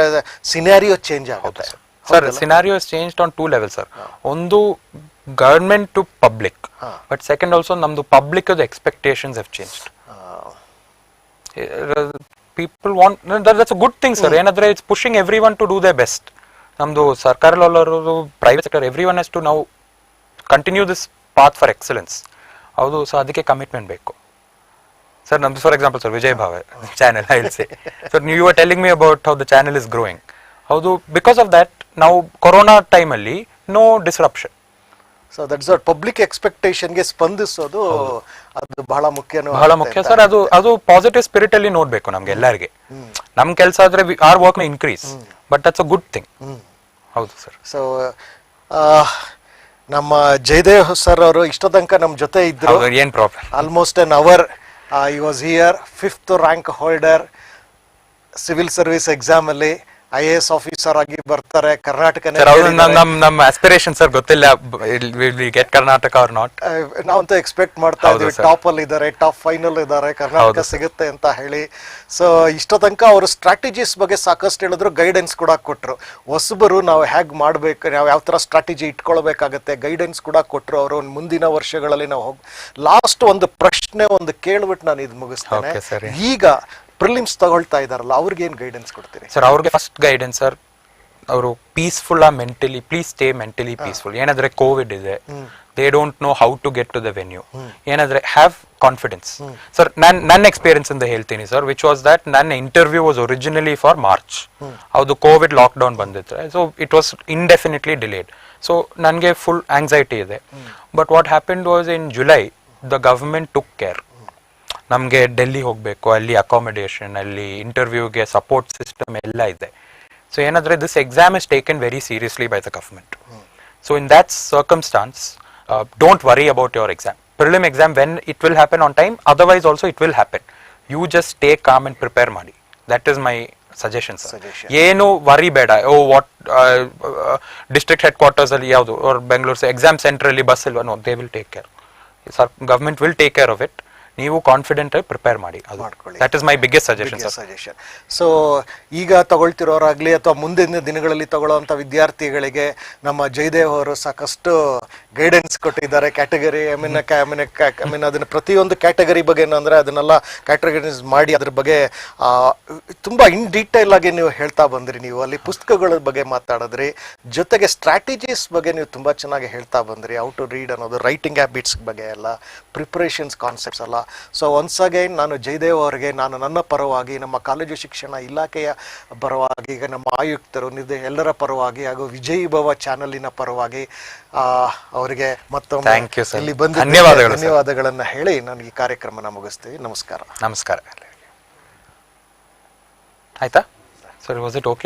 ಸಿನಾರಿಯೋ ಚೇಂಜ್ ಆಗುತ್ತೆ sir. Scenario is changed on 2 levels sir. ಒಂದು government to public, but second also ನಮ್ದು public expectations have changed. People want, that's a good thing sir. ಏನಂದ್ರೆ it's pushing everyone to do the best. ನಮ್ದು ಸರ್ಕಾರ, private sector, everyone has to now continue this path for excellence. ಹೌದು. ಸೊ ಅದಕ್ಕೆ commitment ಬೇಕು sir. ನಮ್ದು for example sir, Vijay Bhava channel, I will say sir, you are telling me about how the channel is growing. ಹೌದು. Because of that ನಾವು corona time ಅಲ್ಲಿ no disruption. So that's what public expectation ಗೆ ಸ್ಪಂದಿಸೋದು ಅದು ಬಹಳ ಮುಖ್ಯ sir. ಅದು positive spirit ಅಲ್ಲಿ ನೋಡ್ಬೇಕು ನಮ್ಗೆ ಎಲ್ಲರಿಗೆ. ನಮ್ ಕೆಲಸ ಆದ್ರೆ ಆರ್ ವರ್ಕ್ ನ increase, but that's a good thing. ಹೌದು ಸರ್. ಸೊ ನಮ್ಮ ಜಯದೇವ್ ಸರ್ ಅವರು ಇಷ್ಟ ತನಕ ನಮ್ಮ ಜೊತೆ ಇದ್ರು. ಏನ್ problem, almost an hour. He was here. 5th rank holder, civil service exam ಅಲ್ಲಿ IAS ಆಫೀಸರ್ ಆಗಿ ಬರ್ತಾರೆ. ಕರ್ನಾಟಕ ನಮ್ಮ ಆಸ್ಪಿರೇಷನ್ ಸರ್, ಗೊತ್ತಿಲ್ಲ ಗೆಟ್ ಕರ್ನಾಟಕ ಆರ್ ನಾಟ್. ನಾವಂತೂ ಎಕ್ಸ್ಪೆಕ್ಟ್ ಮಾಡ್ತಾ ಇದೀವಿ. ಟಾಪ್ ಅಲ್ಲಿ ಇದ್ದಾರೆ, ಟಾಪ್ ಫೈನಲ್ ಇದ್ದಾರೆ, ಕರ್ನಾಟಕ ಸಿಗುತ್ತೆ ಅಂತ ಹೇಳಿ. ಸೊ ಇಷ್ಟ ತನಕ ಅವರು ಸ್ಟ್ರಾಟಜೀಸ್ ಬಗ್ಗೆ ಸಾಕಷ್ಟು ಹೇಳಿದ್ರು, ಗೈಡೆನ್ಸ್ ಕೂಡ ಕೊಟ್ಟರು. ಹೊಸಬರು ನಾವು ಹೇಗೆ ಮಾಡಬೇಕು, ನಾವು ಯಾವ ಥರ ಸ್ಟ್ರಾಟಜಿ ಇಟ್ಕೊಳ್ಬೇಕಾಗತ್ತೆ, ಗೈಡೆನ್ಸ್ ಕೂಡ ಕೊಟ್ಟರು ಅವರು. ಮುಂದಿನ ವರ್ಷಗಳಲ್ಲಿ ನಾವು ಲಾಸ್ಟ್ ಒಂದು ಪ್ರಶ್ನೆ ಒಂದು ಕೇಳ್ಬಿಟ್ಟು ನಾನು ಇದು ಮುಗಿಸ್ತೇನೆ. ಈಗ ಪ್ರಿಲಿಮ್ಸ್ ತಗೊಳ್ತಾ ಇದಾರಲ್ಲ, ಅವ್ರಿಗೆ ಏನ್ ಗೈಡೆನ್ಸ್ ಕೊಡ್ತೀರಿ ಸರ್? ಅವ್ರಿಗೆ ಫಸ್ಟ್ ಗೈಡೆನ್ಸ್ ಸರ್, ಅವರು peaceful mentally, please stay mentally peaceful. ಏನಾದ್ರೆ ಕೋವಿಡ್ ಇದೆ, they don't know how to get to the venue. ಏನಾದ್ರೆ ಹ್ಯಾವ್ ಕಾನ್ಫಿಡೆನ್ಸ್ ಸರ್. ನನ್ನ ಎಕ್ಸ್ಪೀರಿಯನ್ಸ್ ಇಂದ ಹೇಳ್ತೀನಿ ಸರ್, ವಿಚ್ ವಾಸ್ ದಟ್ ನನ್ನ interview was originally for March. ಹೌದು, Covid lockdown ಬಂದಿದ್ರೆ, so it was indefinitely delayed. So ನನಗೆ full anxiety ಇದೆ. But what happened was in July the government took care. ನಮಗೆ ಡೆಲ್ಲಿ ಹೋಗಬೇಕು, ಅಲ್ಲಿ ಅಕಾಮಿಡೇಷನ್, ಅಲ್ಲಿ ಇಂಟರ್ವ್ಯೂಗೆ support system ಎಲ್ಲ ಇದೆ. ಸೊ ಏನಾದ್ರೆ this exam is taken very seriously by the government. So in that circumstances, don't worry about your exam. Prelim exam when it will happen on time, otherwise also it will happen. You just take calm and prepare ಮಾಡಿ. That is my suggestion sir. Suggestion. ಏನು worry ಬೇಡ. What district headquarters ಅಲ್ಲಿ ಯಾವುದು Bengaluru exam centre ಅಲ್ಲಿ bus ಇಲ್ವಾ? No, they will take care. Sir government will take care of it. ನೀವು confident ಆಗಿ prepare ಮಾಡಿ. That is my biggest suggestion sir. So ಈಗ ತಗೊಳ್ತಿರೋರಾಗ್ಲಿ ಅಥವಾ ಮುಂದಿನ ದಿನಗಳಲ್ಲಿ ತಗೊಳ್ಳುವಂಥ ವಿದ್ಯಾರ್ಥಿಗಳಿಗೆ ನಮ್ಮ ಜಯದೇವ್ ಅವರು ಸಾಕಷ್ಟು ಗೈಡೆನ್ಸ್ ಕೊಟ್ಟಿದ್ದಾರೆ. ಕ್ಯಾಟಗರಿ ಐ ಮೀನ್ ಅದನ್ನ ಪ್ರತಿಯೊಂದು ಕ್ಯಾಟಗರಿ ಬಗ್ಗೆ ಏನಂದ್ರೆ ಅದನ್ನೆಲ್ಲ ಕ್ಯಾಟಗರೈಸ್ ಮಾಡಿ ಅದ್ರ ಬಗ್ಗೆ ತುಂಬಾ ಇನ್ ಡೀಟೇಲ್ ಆಗಿ ನೀವು ಹೇಳ್ತಾ ಬಂದ್ರಿ. ನೀವು ಅಲ್ಲಿ ಪುಸ್ತಕಗಳ ಬಗ್ಗೆ ಮಾತಾಡಿದ್ರಿ, ಜೊತೆಗೆ ಸ್ಟ್ರಾಟಜೀಸ್ ಬಗ್ಗೆ ನೀವು ತುಂಬಾ ಚೆನ್ನಾಗಿ ಹೇಳ್ತಾ ಬಂದ್ರಿ. ಹೌ ಟು ರೀಡ್ ಅನ್ನೋದು, ರೈಟಿಂಗ್ ಹ್ಯಾಬಿಟ್ಸ್ ಬಗ್ಗೆ ಎಲ್ಲ, ಪ್ರಿಪರೇಷನ್ಸ್ ಕಾನ್ಸೆಪ್ಟ್ಸ್ ಎಲ್ಲ. ಸೊ ಒನ್ಸ್ ಅಗೈನ್ ನಾನು ಜಯದೇವ್ ಅವರಿಗೆ ನನ್ನ ಪರವಾಗಿ, ನಮ್ಮ ಕಾಲೇಜು ಶಿಕ್ಷಣ ಇಲಾಖೆಯ ಪರವಾಗಿ, ಈಗ ನಮ್ಮ ಆಯುಕ್ತರು ಎಲ್ಲರ ಪರವಾಗಿ ಹಾಗೂ ವಿಜಯ್ ಭವ ಚಾನಲಿನ ಪರವಾಗಿ ಅವರಿಗೆ ಮತ್ತೊಮ್ಮೆ ಇಲ್ಲಿ ಬಂದು ಧನ್ಯವಾದಗಳನ್ನ ಹೇಳಿ ನಾನು ಈ ಕಾರ್ಯಕ್ರಮನ ಮುಗಿಸ್ತೀವಿ. ನಮಸ್ಕಾರ. ನಮಸ್ಕಾರ. ಆಯ್ತಾ ಸರ್? Was it okay?